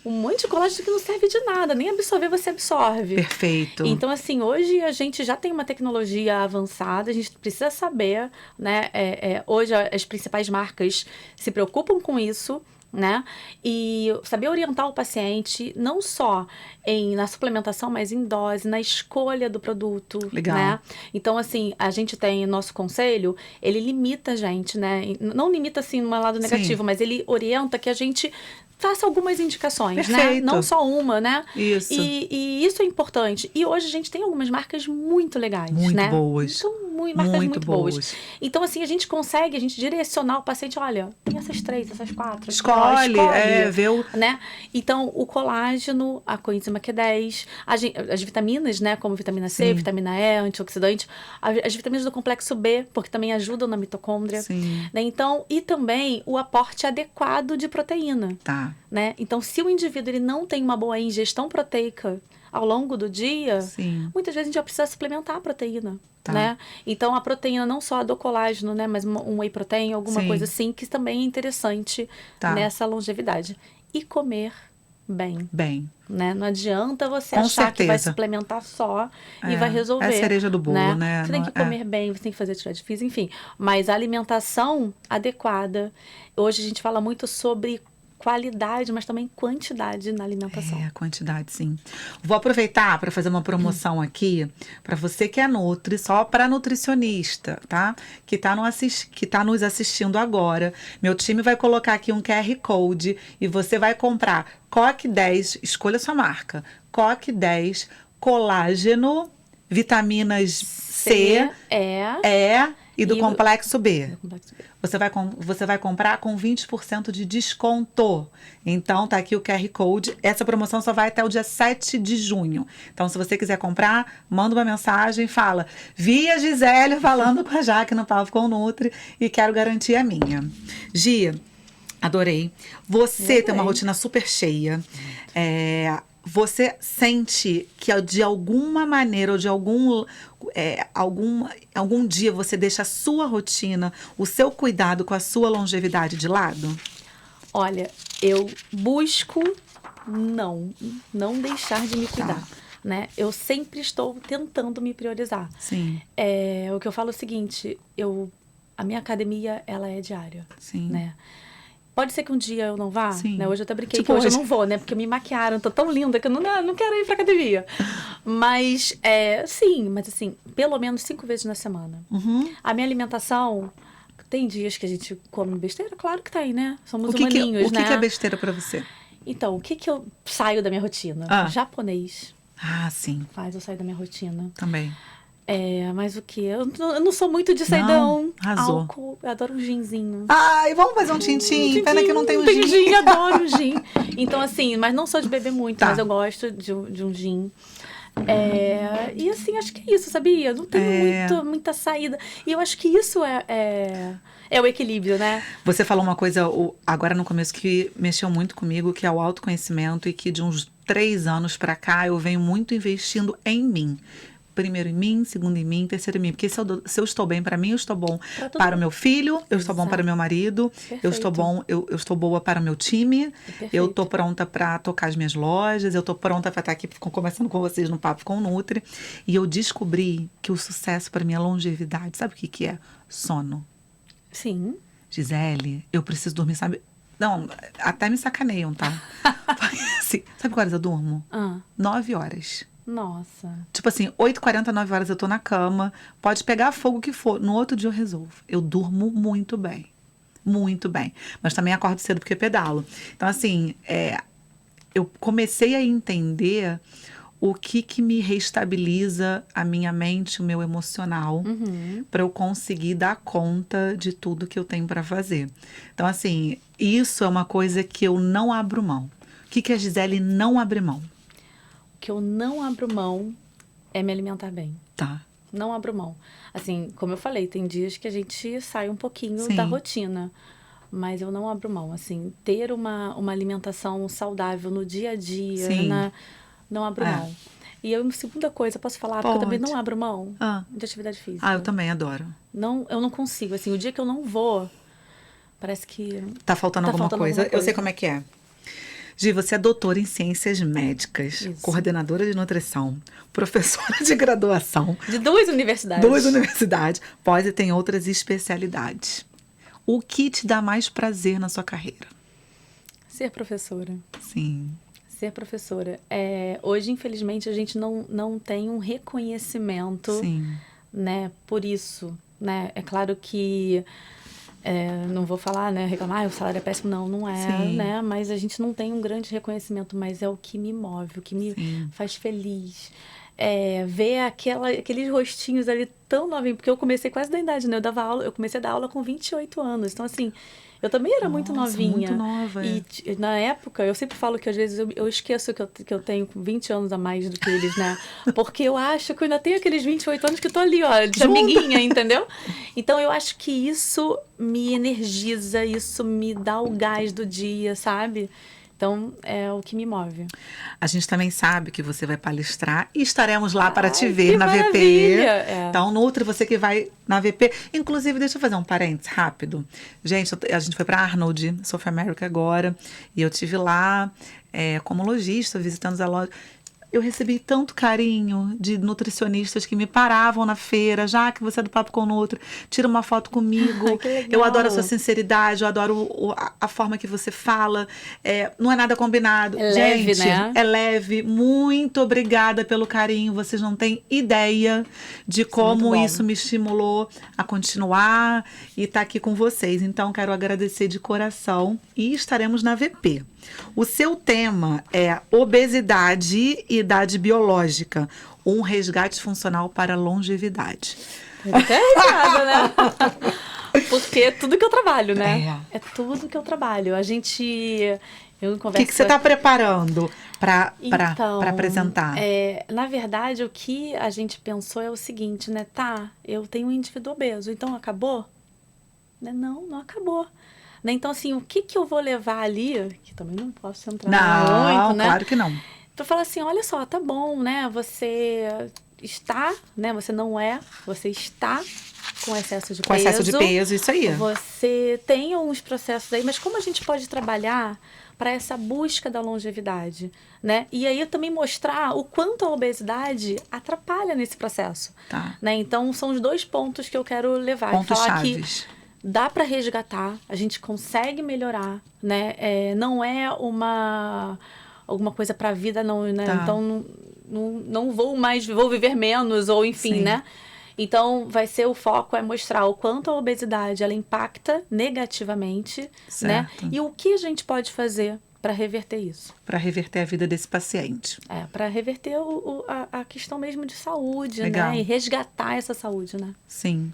um monte de colágeno que não serve de nada. Nem absorver você absorve. Perfeito. Então, assim, hoje a gente já tem uma tecnologia avançada. A gente precisa saber, né? Hoje, as principais marcas se preocupam com isso, né? E saber orientar o paciente não só na suplementação, mas em dose, na escolha do produto. Legal. Né? Então, assim, a gente tem nosso conselho, ele limita a gente, né? Não limita, assim, num lado negativo, mas ele orienta que a gente faça algumas indicações, né? Não só uma, né? Isso. E isso é importante. E hoje a gente tem algumas marcas muito legais, né? Boas. Marcas muito boas. Então, assim, a gente consegue direcionar o paciente, olha, tem essas 3, essas 4. Escolhe. Vê o... Né? Então, o colágeno, a coenzima Q10, as vitaminas, né? Como vitamina C, vitamina E, antioxidante, as vitaminas do complexo B, porque também ajudam na mitocôndria. Sim. Né? Então, e também o aporte adequado de proteína. Tá. Né? Então, se o indivíduo ele não tem uma boa ingestão proteica, ao longo do dia, Sim. muitas vezes a gente vai precisar suplementar a proteína. Tá. Né? Então, a proteína, não só a do colágeno, né? Mas um whey protein, alguma Sim. coisa assim, que também é interessante Tá. nessa longevidade. E comer bem. Bem. Né? Não adianta você Com achar que vai certeza. suplementar só e vai resolver. É a cereja do bolo, né? Você tem que comer bem, você tem que fazer atividade física, enfim. Mas a alimentação adequada. Hoje a gente fala muito sobre qualidade, mas também quantidade na alimentação. Quantidade, sim. Vou aproveitar para fazer uma promoção aqui para você que é nutri, só para nutricionista, tá? Que tá nos assistindo agora. Meu time vai colocar aqui um QR Code e você vai comprar Coque 10, escolha sua marca. Coque 10, colágeno, vitaminas C, E e do complexo B. Você vai comprar com 20% de desconto. Então, tá aqui o QR Code. Essa promoção só vai até o dia 7 de junho. Então, se você quiser comprar, manda uma mensagem, fala: vi a Gisele falando com a Jaque no Papo com Nutri e quero garantir a minha. Gia, adorei. Você tem uma rotina super cheia. Você sente que de alguma maneira ou de algum dia você deixa a sua rotina, o seu cuidado com a sua longevidade de lado? Olha, eu busco não deixar de me cuidar. Tá. Né? Eu sempre estou tentando me priorizar. Sim. O que eu falo é o seguinte, a minha academia, ela é diária. Sim. Né? Pode ser que um dia eu não vá, Sim. né? Hoje eu até brinquei que hoje eu não vou, né? Porque me maquiaram, tô tão linda que eu não quero ir pra academia. Mas, mas assim, pelo menos 5 vezes na semana. Uhum. A minha alimentação, tem dias que a gente come besteira? Claro que tá aí, né? Somos humaninhos, né? O que é besteira pra você? Então, o que eu saio da minha rotina? Japonês. Ah, sim. Faz eu sair da minha rotina. Também. Mas o que? Eu não sou muito de sair, não. Arrasou. Álcool, eu adoro um ginzinho. Ai, vamos fazer um tintim. Pena que não tem um gin. Tem gin, adoro gin. Então, assim, mas não sou de beber muito, mas eu gosto de um gin. E assim, acho que é isso, sabia? Não tenho muita saída. E eu acho que isso é o equilíbrio, né? Você falou uma coisa agora no começo que mexeu muito comigo, que é o autoconhecimento, e que de uns 3 anos pra cá eu venho muito investindo em mim. Primeiro em mim, segundo em mim, terceiro em mim. Porque se eu estou bem para mim, eu estou bom para o meu filho, eu estou bom para o meu marido, eu estou boa para o meu time, eu estou pronta para tocar as minhas lojas, eu estou pronta para estar aqui conversando com vocês no Papo com Nutri. E eu descobri que o sucesso para minha longevidade, sabe o que é? Sono. Sim. Gisele, eu preciso dormir, sabe? Não, até me sacaneiam, tá? Assim, sabe quais horas eu durmo? 9 horas. Nossa. Tipo assim, 8h40, 9 horas eu tô na cama, pode pegar fogo que for, no outro dia eu resolvo. Eu durmo muito bem, mas também acordo cedo porque pedalo. Então assim, eu comecei a entender o que me reestabiliza a minha mente, o meu emocional, para eu conseguir dar conta de tudo que eu tenho para fazer. Então assim, isso é uma coisa que eu não abro mão. O que a Gisele não abre mão? Que eu não abro mão é me alimentar bem. Tá. Não abro mão. Assim, como eu falei, tem dias que a gente sai um pouquinho da rotina. Mas eu não abro mão. Assim, ter uma alimentação saudável no dia a dia, não abro mão. E a segunda coisa, posso falar? Porque eu também não abro mão de atividade física. Eu também adoro. Eu não consigo. Assim, o dia que eu não vou, parece que tá faltando alguma coisa. Eu sei como é que é. Gi, você é doutora em ciências médicas, coordenadora de nutrição, professora de graduação. De 2 universidades. 2 universidades. Pós e tem outras especialidades. O que te dá mais prazer na sua carreira? Ser professora. Sim. Ser professora. Hoje, infelizmente, a gente não tem um reconhecimento, né, por isso. Né? É claro que... não vou falar, né, reclamar, o salário é péssimo, não é, né, mas a gente não tem um grande reconhecimento, mas é o que me move, o que me faz feliz, ver aqueles rostinhos ali tão novinhos, porque eu comecei quase da idade, né, eu comecei a dar aula com 28 anos, então assim, eu também era muito novinha. Muito nova. E na época, eu sempre falo que às vezes eu esqueço que eu tenho 20 anos a mais do que eles, né? Porque eu acho que eu ainda tenho aqueles 28 anos que eu tô ali, ó, de amiguinha, entendeu? Então eu acho que isso me energiza, isso me dá o gás do dia, sabe? Então, é o que me move. A gente também sabe que você vai palestrar e estaremos lá para te Ai, ver que na VP. maravilha! É. Então, Nutri, você que vai na VP. Inclusive, deixa eu fazer um parênteses rápido. Gente, a gente foi para Arnold, South America agora, e eu tive lá como lojista, visitando a loja. Eu recebi tanto carinho de nutricionistas que me paravam na feira, já que você é do Papo com Nutri, tira uma foto comigo. Que legal. Eu adoro a sua sinceridade, eu adoro a forma que você fala. Não é nada combinado. É leve, gente, né? é leve. Muito obrigada pelo carinho. Vocês não têm ideia de como isso me estimulou a continuar e estar aqui com vocês. Então, quero agradecer de coração e estaremos na VP. O seu tema é obesidade e idade biológica, um resgate funcional para a longevidade. Até arrepiada, né? Porque é tudo que eu trabalho, né? É tudo que eu trabalho. Eu converso. O que você está preparando para apresentar? Na verdade, o que a gente pensou é o seguinte, né? Eu tenho um indivíduo obeso, então acabou? Né? Não acabou. Né? Então, assim, o que eu vou levar ali, que também não posso entrar muito, né? Claro que não. Para falar assim, olha só, tá bom, né? Você está, né? Você não é, você está com excesso de peso. Com excesso de peso, isso aí. Você tem alguns processos aí, mas como a gente pode trabalhar para essa busca da longevidade, né? E aí eu também mostrar o quanto a obesidade atrapalha nesse processo. Tá. Né? Então, são os 2 pontos que eu quero levar. Pontos falar chaves. Que dá para resgatar, a gente consegue melhorar, né? Não é alguma coisa para a vida, não, né? Tá. Então, não vou viver menos, ou enfim, Sim. né? Então, o foco é mostrar o quanto a obesidade, ela impacta negativamente, certo. Né? E o que a gente pode fazer para reverter isso. Para reverter a vida desse paciente. Para reverter a questão mesmo de saúde, Legal. né? E resgatar essa saúde, né? Sim.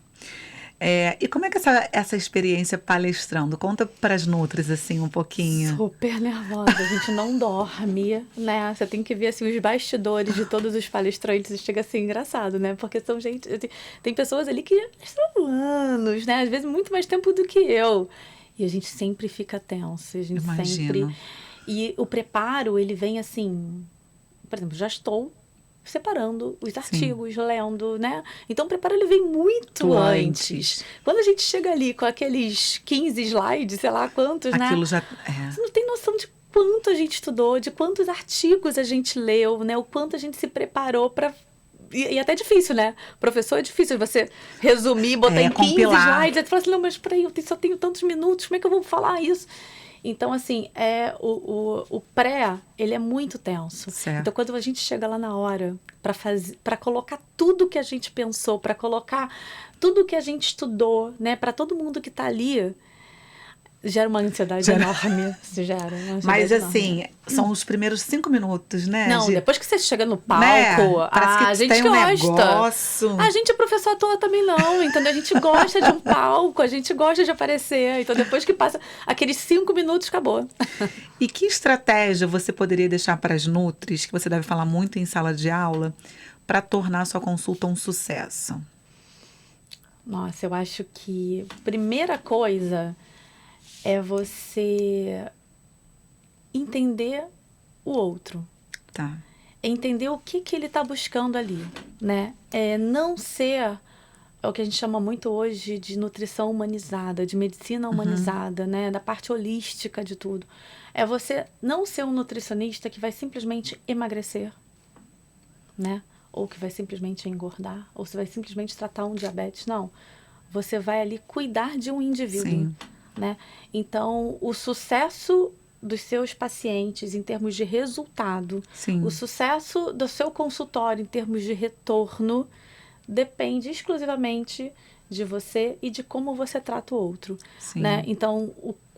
E como é que essa experiência palestrando? Conta para as nutris, assim, um pouquinho. Super nervosa, a gente não dorme, né? Você tem que ver, assim, os bastidores de todos os palestrantes e chega a ser engraçado, né? Porque são tem pessoas ali que estão anos, né? Às vezes muito mais tempo do que eu. E a gente sempre fica tenso, a gente sempre... E o preparo, ele vem assim... Por exemplo, já estou separando os artigos, lendo, né? Então, o preparo ele vem muito antes. Quando a gente chega ali com aqueles 15 slides, sei lá quantos, aquilo né? Já Você não tem noção de quanto a gente estudou, de quantos artigos a gente leu, né? O quanto a gente se preparou para... E até difícil, né? Professor, é difícil você resumir, botar em 15 slides. Aí você fala assim, não, mas peraí, só tenho tantos minutos, como é que eu vou falar isso? Então, assim, o pré, ele é muito tenso. Certo. Então, quando a gente chega lá na hora para colocar tudo que a gente pensou, para colocar tudo que a gente estudou, né, para todo mundo que está ali, gera uma ansiedade enorme. Mas, assim, são os primeiros 5 minutos, né? Não, depois que você chega no palco, né? a gente tem gosta. Negócio. A gente é professor à toa também não, entendeu? A gente gosta de um palco, a gente gosta de aparecer. Então, depois que passa aqueles 5 minutos, acabou. E que estratégia você poderia deixar para as nutris, que você deve falar muito em sala de aula, para tornar a sua consulta um sucesso? Nossa, eu acho que a primeira coisa é você entender o outro. Tá. Entender o que ele está buscando ali, né? Não ser o que a gente chama muito hoje de nutrição humanizada, de medicina humanizada, né? Da parte holística de tudo. É você não ser um nutricionista que vai simplesmente emagrecer, né? Ou que vai simplesmente engordar, ou você vai simplesmente tratar um diabetes. Não. Você vai ali cuidar de um indivíduo. Sim. Né? Então, o sucesso dos seus pacientes em termos de resultado, Sim. o sucesso do seu consultório em termos de retorno, depende exclusivamente de você e de como você trata o outro. Né? Então,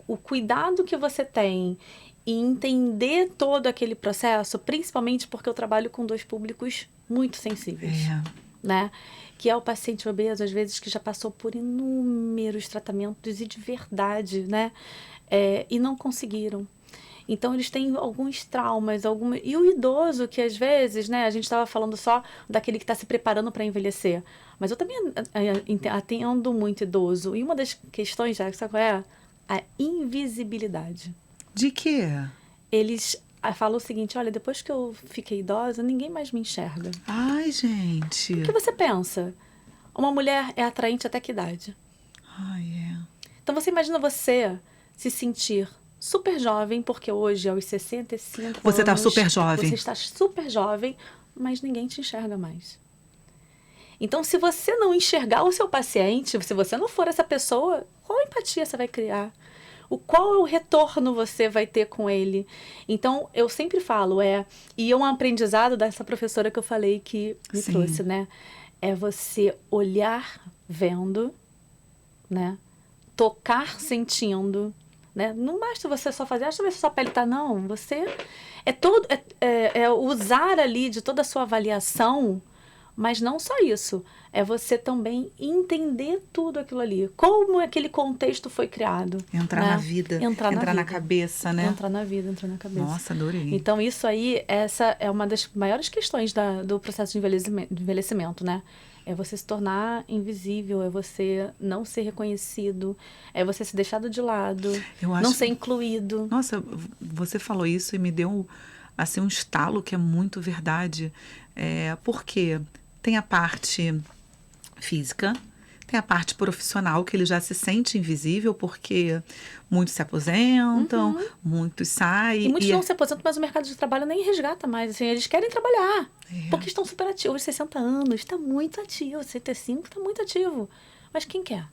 o cuidado que você tem e entender todo aquele processo, principalmente porque eu trabalho com 2 públicos muito sensíveis. Né? Que é o paciente obeso, às vezes, que já passou por inúmeros tratamentos e de verdade, né? E não conseguiram. Então, eles têm alguns traumas, e o idoso, que às vezes, né? A gente estava falando só daquele que está se preparando para envelhecer. Mas eu também atendo muito idoso. E uma das questões, já sabe qual é? A invisibilidade. De quê? eles falam o seguinte, olha, depois que eu fiquei idosa, ninguém mais me enxerga. Ai, gente. O que você pensa? Uma mulher é atraente até que idade? Ai, é. Então você imagina você se sentir super jovem, porque hoje, aos 65 Você tá anos, super jovem. você está super jovem, mas ninguém te enxerga mais. Então, se você não enxergar o seu paciente, se você não for essa pessoa, qual empatia você vai criar? Qual é o retorno você vai ter com ele? Então, eu sempre falo, e é um aprendizado dessa professora que eu falei que me Sim. trouxe, né? É você olhar vendo, né? Tocar sentindo, né? Não basta você só fazer, deixa eu ver se sua pele tá, não. Você é usar ali de toda a sua avaliação, mas não só isso. É você também entender tudo aquilo ali. Como aquele contexto foi criado. Entrar né? na vida. Entrar na cabeça, né? Entrar na vida, entrar na cabeça. Nossa, adorei. Então, isso aí, essa é uma das maiores questões do processo de envelhecimento, né? É você se tornar invisível, é você não ser reconhecido, é você ser deixado de lado, não ser incluído. Nossa, você falou isso e me deu assim, um estalo que é muito verdade. Porque tem a parte física, tem a parte profissional, que ele já se sente invisível, porque muitos se aposentam, muitos saem. E muitos não se aposentam, mas o mercado de trabalho nem resgata mais. Assim, eles querem trabalhar, porque estão super ativos. 60 anos, está muito ativo. 75 está muito ativo. Mas quem quer?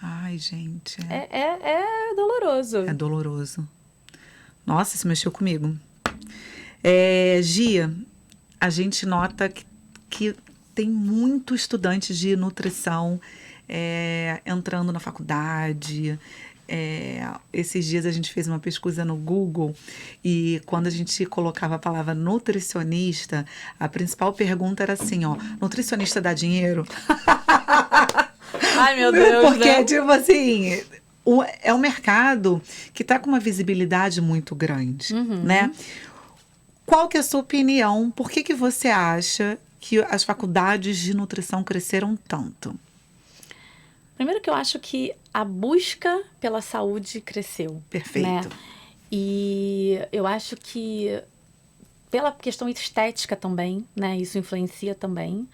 Ai, gente. É doloroso. É doloroso. Nossa, isso mexeu comigo. Gia, a gente nota que tem muito estudante de nutrição entrando na faculdade. Esses dias a gente fez uma pesquisa no Google e quando a gente colocava a palavra nutricionista, a principal pergunta era assim, ó, nutricionista dá dinheiro? Ai, meu Deus, porque, né? tipo assim, é um mercado que está com uma visibilidade muito grande, né? Qual que é a sua opinião? Por que você acha que as faculdades de nutrição cresceram tanto? Primeiro que eu acho que a busca pela saúde cresceu. Perfeito. Né? E eu acho que pela questão estética também, né? Isso influencia também.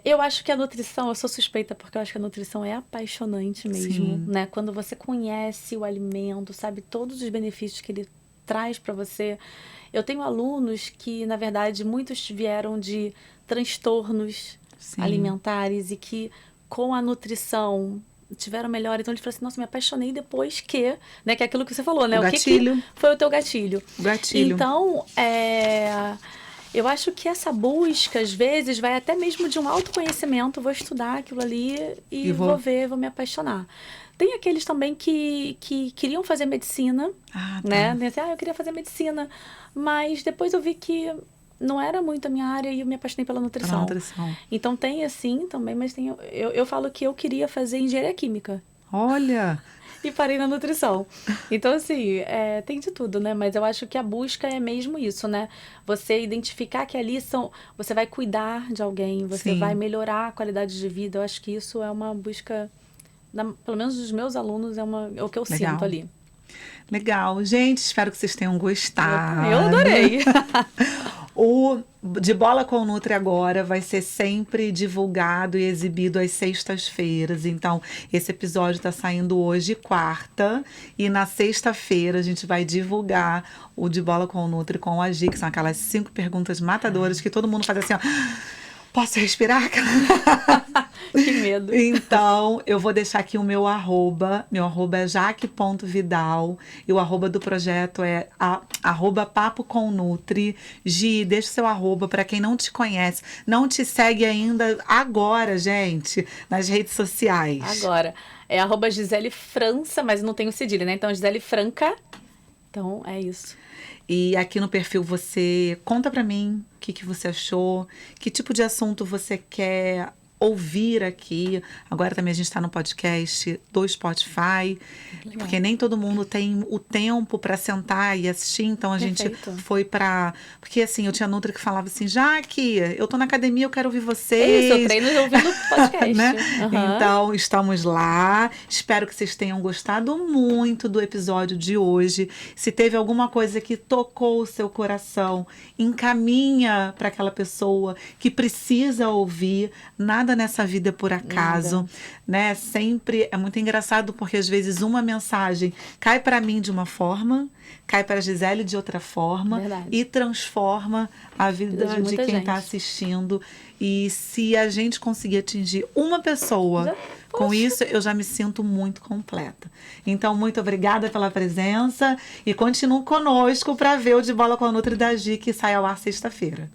Eu acho que a nutrição, eu sou suspeita porque eu acho que a nutrição é apaixonante mesmo, Sim. né? Quando você conhece o alimento, sabe todos os benefícios que ele traz para você. Eu tenho alunos que, na verdade, muitos vieram de transtornos alimentares e que com a nutrição tiveram melhor. Então, ele falou assim, nossa, me apaixonei depois que... Né, que é aquilo que você falou, né? O gatilho. Que foi o teu gatilho? O gatilho. Então, eu acho que essa busca, às vezes, vai até mesmo de um autoconhecimento. Vou estudar aquilo ali e vou ver, vou me apaixonar. Tem aqueles também que queriam fazer medicina, né? Eu queria fazer medicina, mas depois eu vi que não era muito a minha área e eu me apaixonei pela nutrição. Então tem assim também, mas tem, eu falo que eu queria fazer engenharia química. Olha! E parei na nutrição. Então, assim, tem de tudo, né? Mas eu acho que a busca é mesmo isso, né? Você identificar que ali você vai cuidar de alguém, você vai melhorar a qualidade de vida. Eu acho que isso é uma busca... pelo menos dos meus alunos, é o que eu sinto ali. Legal. Gente, espero que vocês tenham gostado. Eu adorei. O De Bola com Nutri agora vai ser sempre divulgado e exibido às sextas-feiras. Então, esse episódio está saindo hoje, quarta. E na sexta-feira a gente vai divulgar o De Bola com Nutri com a Gi, que são aquelas 5 perguntas matadoras que todo mundo faz assim, ó. Posso respirar? Que medo. Então, eu vou deixar aqui o meu arroba. Meu arroba é jaque.vidal. E o arroba do projeto é @papo com Nutri. Gi, deixa o seu arroba para quem não te conhece. Não te segue ainda agora, gente, nas redes sociais. Agora. É @Gisele França, mas não tem o cedilha, né? Então, Gisele Franca. Então, é isso. E aqui no perfil você conta pra mim o que você achou, que tipo de assunto você quer ouvir aqui. Agora também a gente está no podcast do Spotify, porque nem todo mundo tem o tempo para sentar e assistir. Então a gente foi para... Porque assim, eu tinha Nutri que falava assim, Jaque, eu tô na academia, eu quero ouvir vocês. É isso, eu treino ouvindo podcast. Né? Então, estamos lá. Espero que vocês tenham gostado muito do episódio de hoje. Se teve alguma coisa que tocou o seu coração, encaminha para aquela pessoa que precisa ouvir. Nada nessa vida é por acaso, né? Sempre é muito engraçado porque às vezes uma mensagem cai para mim de uma forma, cai para a Gisele de outra forma e transforma a vida de quem está assistindo. E se a gente conseguir atingir uma pessoa com isso, eu já me sinto muito completa. Então, muito obrigada pela presença e continue conosco para ver o De Bola com a Nutri da Gi, que sai ao ar sexta-feira.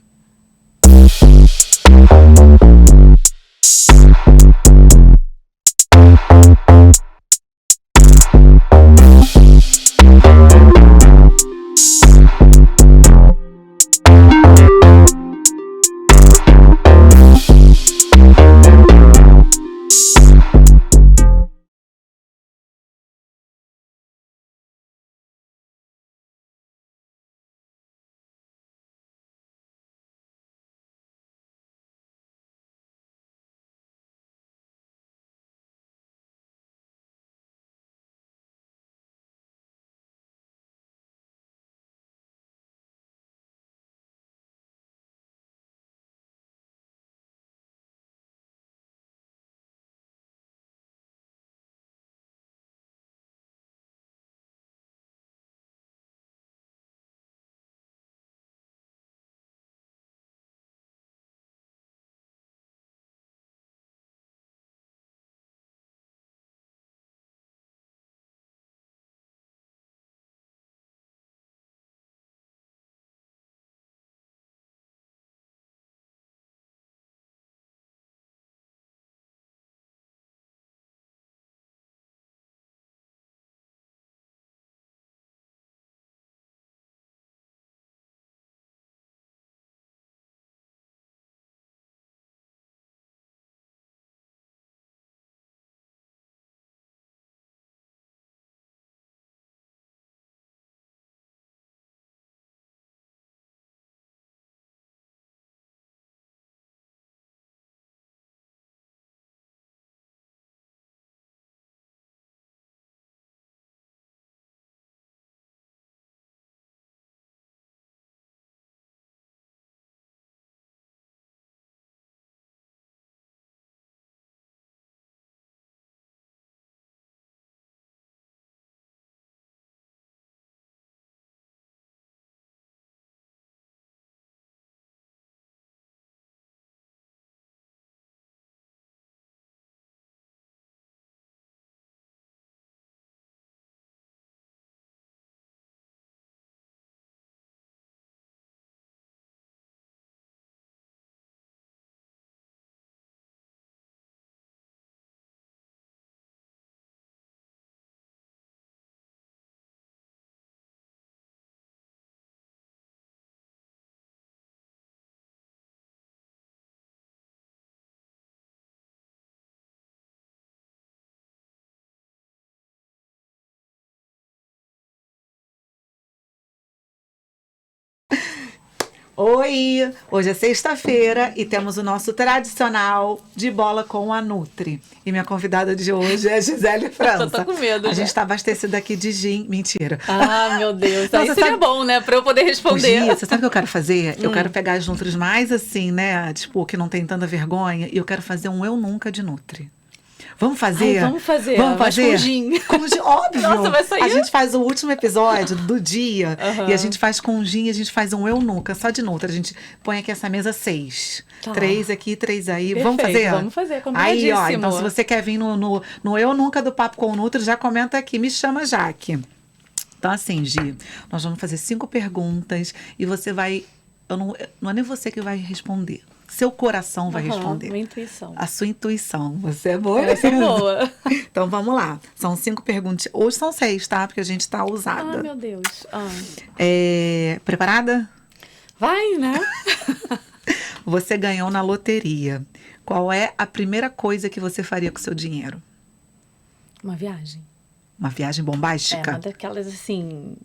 Oi! Hoje é sexta-feira e temos o nosso tradicional De Bola com a Nutri. E minha convidada de hoje é Gisele França. Eu tô com medo. A gente tá abastecida aqui de gin. Mentira. Ah, meu Deus. Não, isso seria bom, né? Pra eu poder responder. Gia, você sabe o que eu quero fazer? Eu quero pegar as Nutris mais assim, né? Tipo, que não tem tanta vergonha. E eu quero fazer um Eu Nunca de Nutri. Vamos fazer? Ai, vamos fazer. Vamos fazer? Com gin. Com gin, óbvio. Nossa, vai sair. A gente faz o último episódio do dia e a gente faz com gin, a gente faz um Eu Nunca, só de Nutri. A gente põe aqui essa mesa 6. Tá. 3 aqui, 3 aí. Perfeito, vamos fazer? Vamos fazer, combinadíssimo. Aí, ó, então se você quer vir no Eu Nunca do Papo com o Nutri, já comenta aqui, me chama Jaque. Então assim, Gi, nós vamos fazer 5 perguntas e você vai... não é nem você que vai responder. Seu coração vai responder. Minha intuição. A sua intuição. Você é boa? Eu sou boa. Então, vamos lá. São 5 perguntas. Hoje são 6, tá? Porque a gente tá ousada. Ah, meu Deus. Preparada? Vai, né? Você ganhou na loteria. Qual é a primeira coisa que você faria com o seu dinheiro? Uma viagem. Uma viagem É, bombástica? uma daquelas, assim...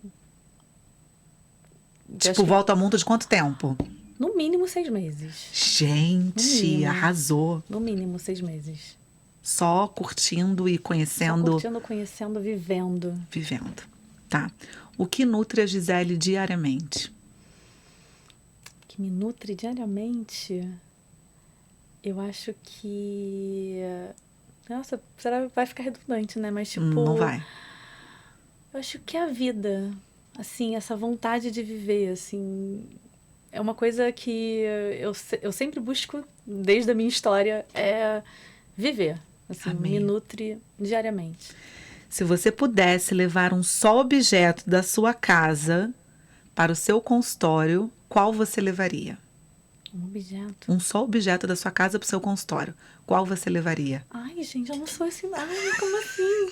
eu acho Tipo, que volta ao mundo de quanto tempo? no mínimo 6 meses. Gente, mínimo. arrasou. No mínimo 6 meses. Só curtindo e Só conhecendo, curtindo, conhecendo, vivendo. vivendo. Tá. O que nutre a Gisele diariamente? Que me nutre diariamente. Eu acho que... Nossa, vai ficar redundante, né? Mas, tipo... Não vai. Eu acho que é a vida. Assim, essa vontade de viver, assim... É uma coisa que eu sempre busco, desde a minha história, é viver. Assim, Amém. me nutre diariamente. Se você pudesse levar um só objeto da sua casa para o seu consultório, qual você levaria? Um objeto. Um só objeto da sua casa para o seu consultório, qual você levaria? Ai, gente, eu não sou assim. Ai, como assim?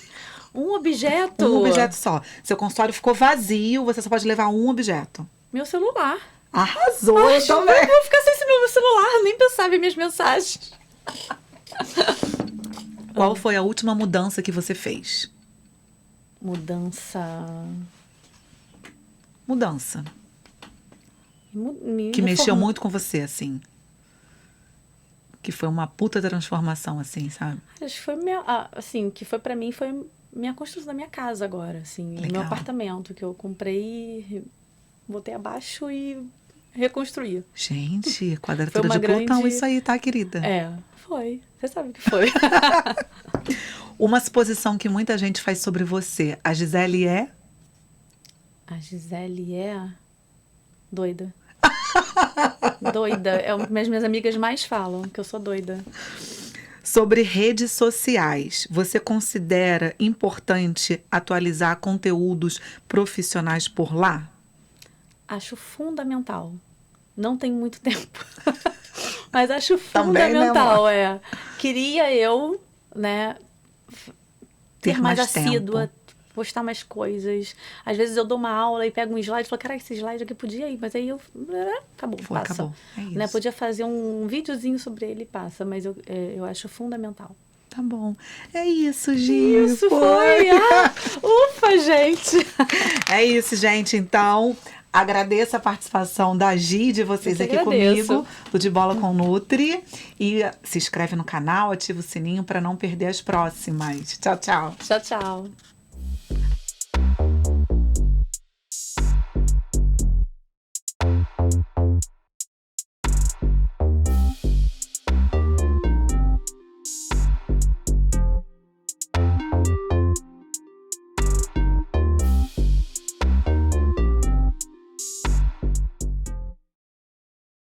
Um objeto? Um objeto só. Seu consultório ficou vazio, você só pode levar um objeto. Meu celular. Arrasou, Ai, eu também. eu vou ficar sem esse meu celular, nem pensava em minhas mensagens. Qual foi a última mudança que você fez? Mudança. Mudança. Me Que mexeu reform- muito com você, assim. Que foi uma puta transformação, assim, sabe? Acho que foi assim, que foi pra mim foi minha construção da minha casa agora, assim, Legal. meu apartamento que eu comprei, botei abaixo e reconstruí. Gente, quadratura Foi de uma Plutão, grande- isso aí, tá, querida? É, foi. Você sabe o que foi. Uma suposição que muita gente faz sobre você. A Gisele é? A Gisele é doida. Doida. É o que minhas amigas mais falam, que eu sou doida. Sobre redes sociais. Você considera importante atualizar conteúdos profissionais por lá? Acho fundamental. Não tem muito tempo. Mas acho Também, né, fundamental, amor? Queria eu, né, Ter mais mais assídua, tempo. postar mais coisas. Às vezes eu dou uma aula e pego um slide e falo, cara, esse slide aqui podia ir, mas aí eu... Acabou, Foi, passa. acabou. É isso. Né, podia fazer um videozinho sobre ele e passa, mas eu acho fundamental. Tá bom. É isso, Gi. Isso foi! Ufa, gente! É isso, gente. Então, agradeço a participação da Gi, de vocês Eu que aqui agradeço. comigo, do De Bola com Nutri. E se inscreve no canal, ativa o sininho para não perder as próximas. Tchau, tchau. Tchau, tchau.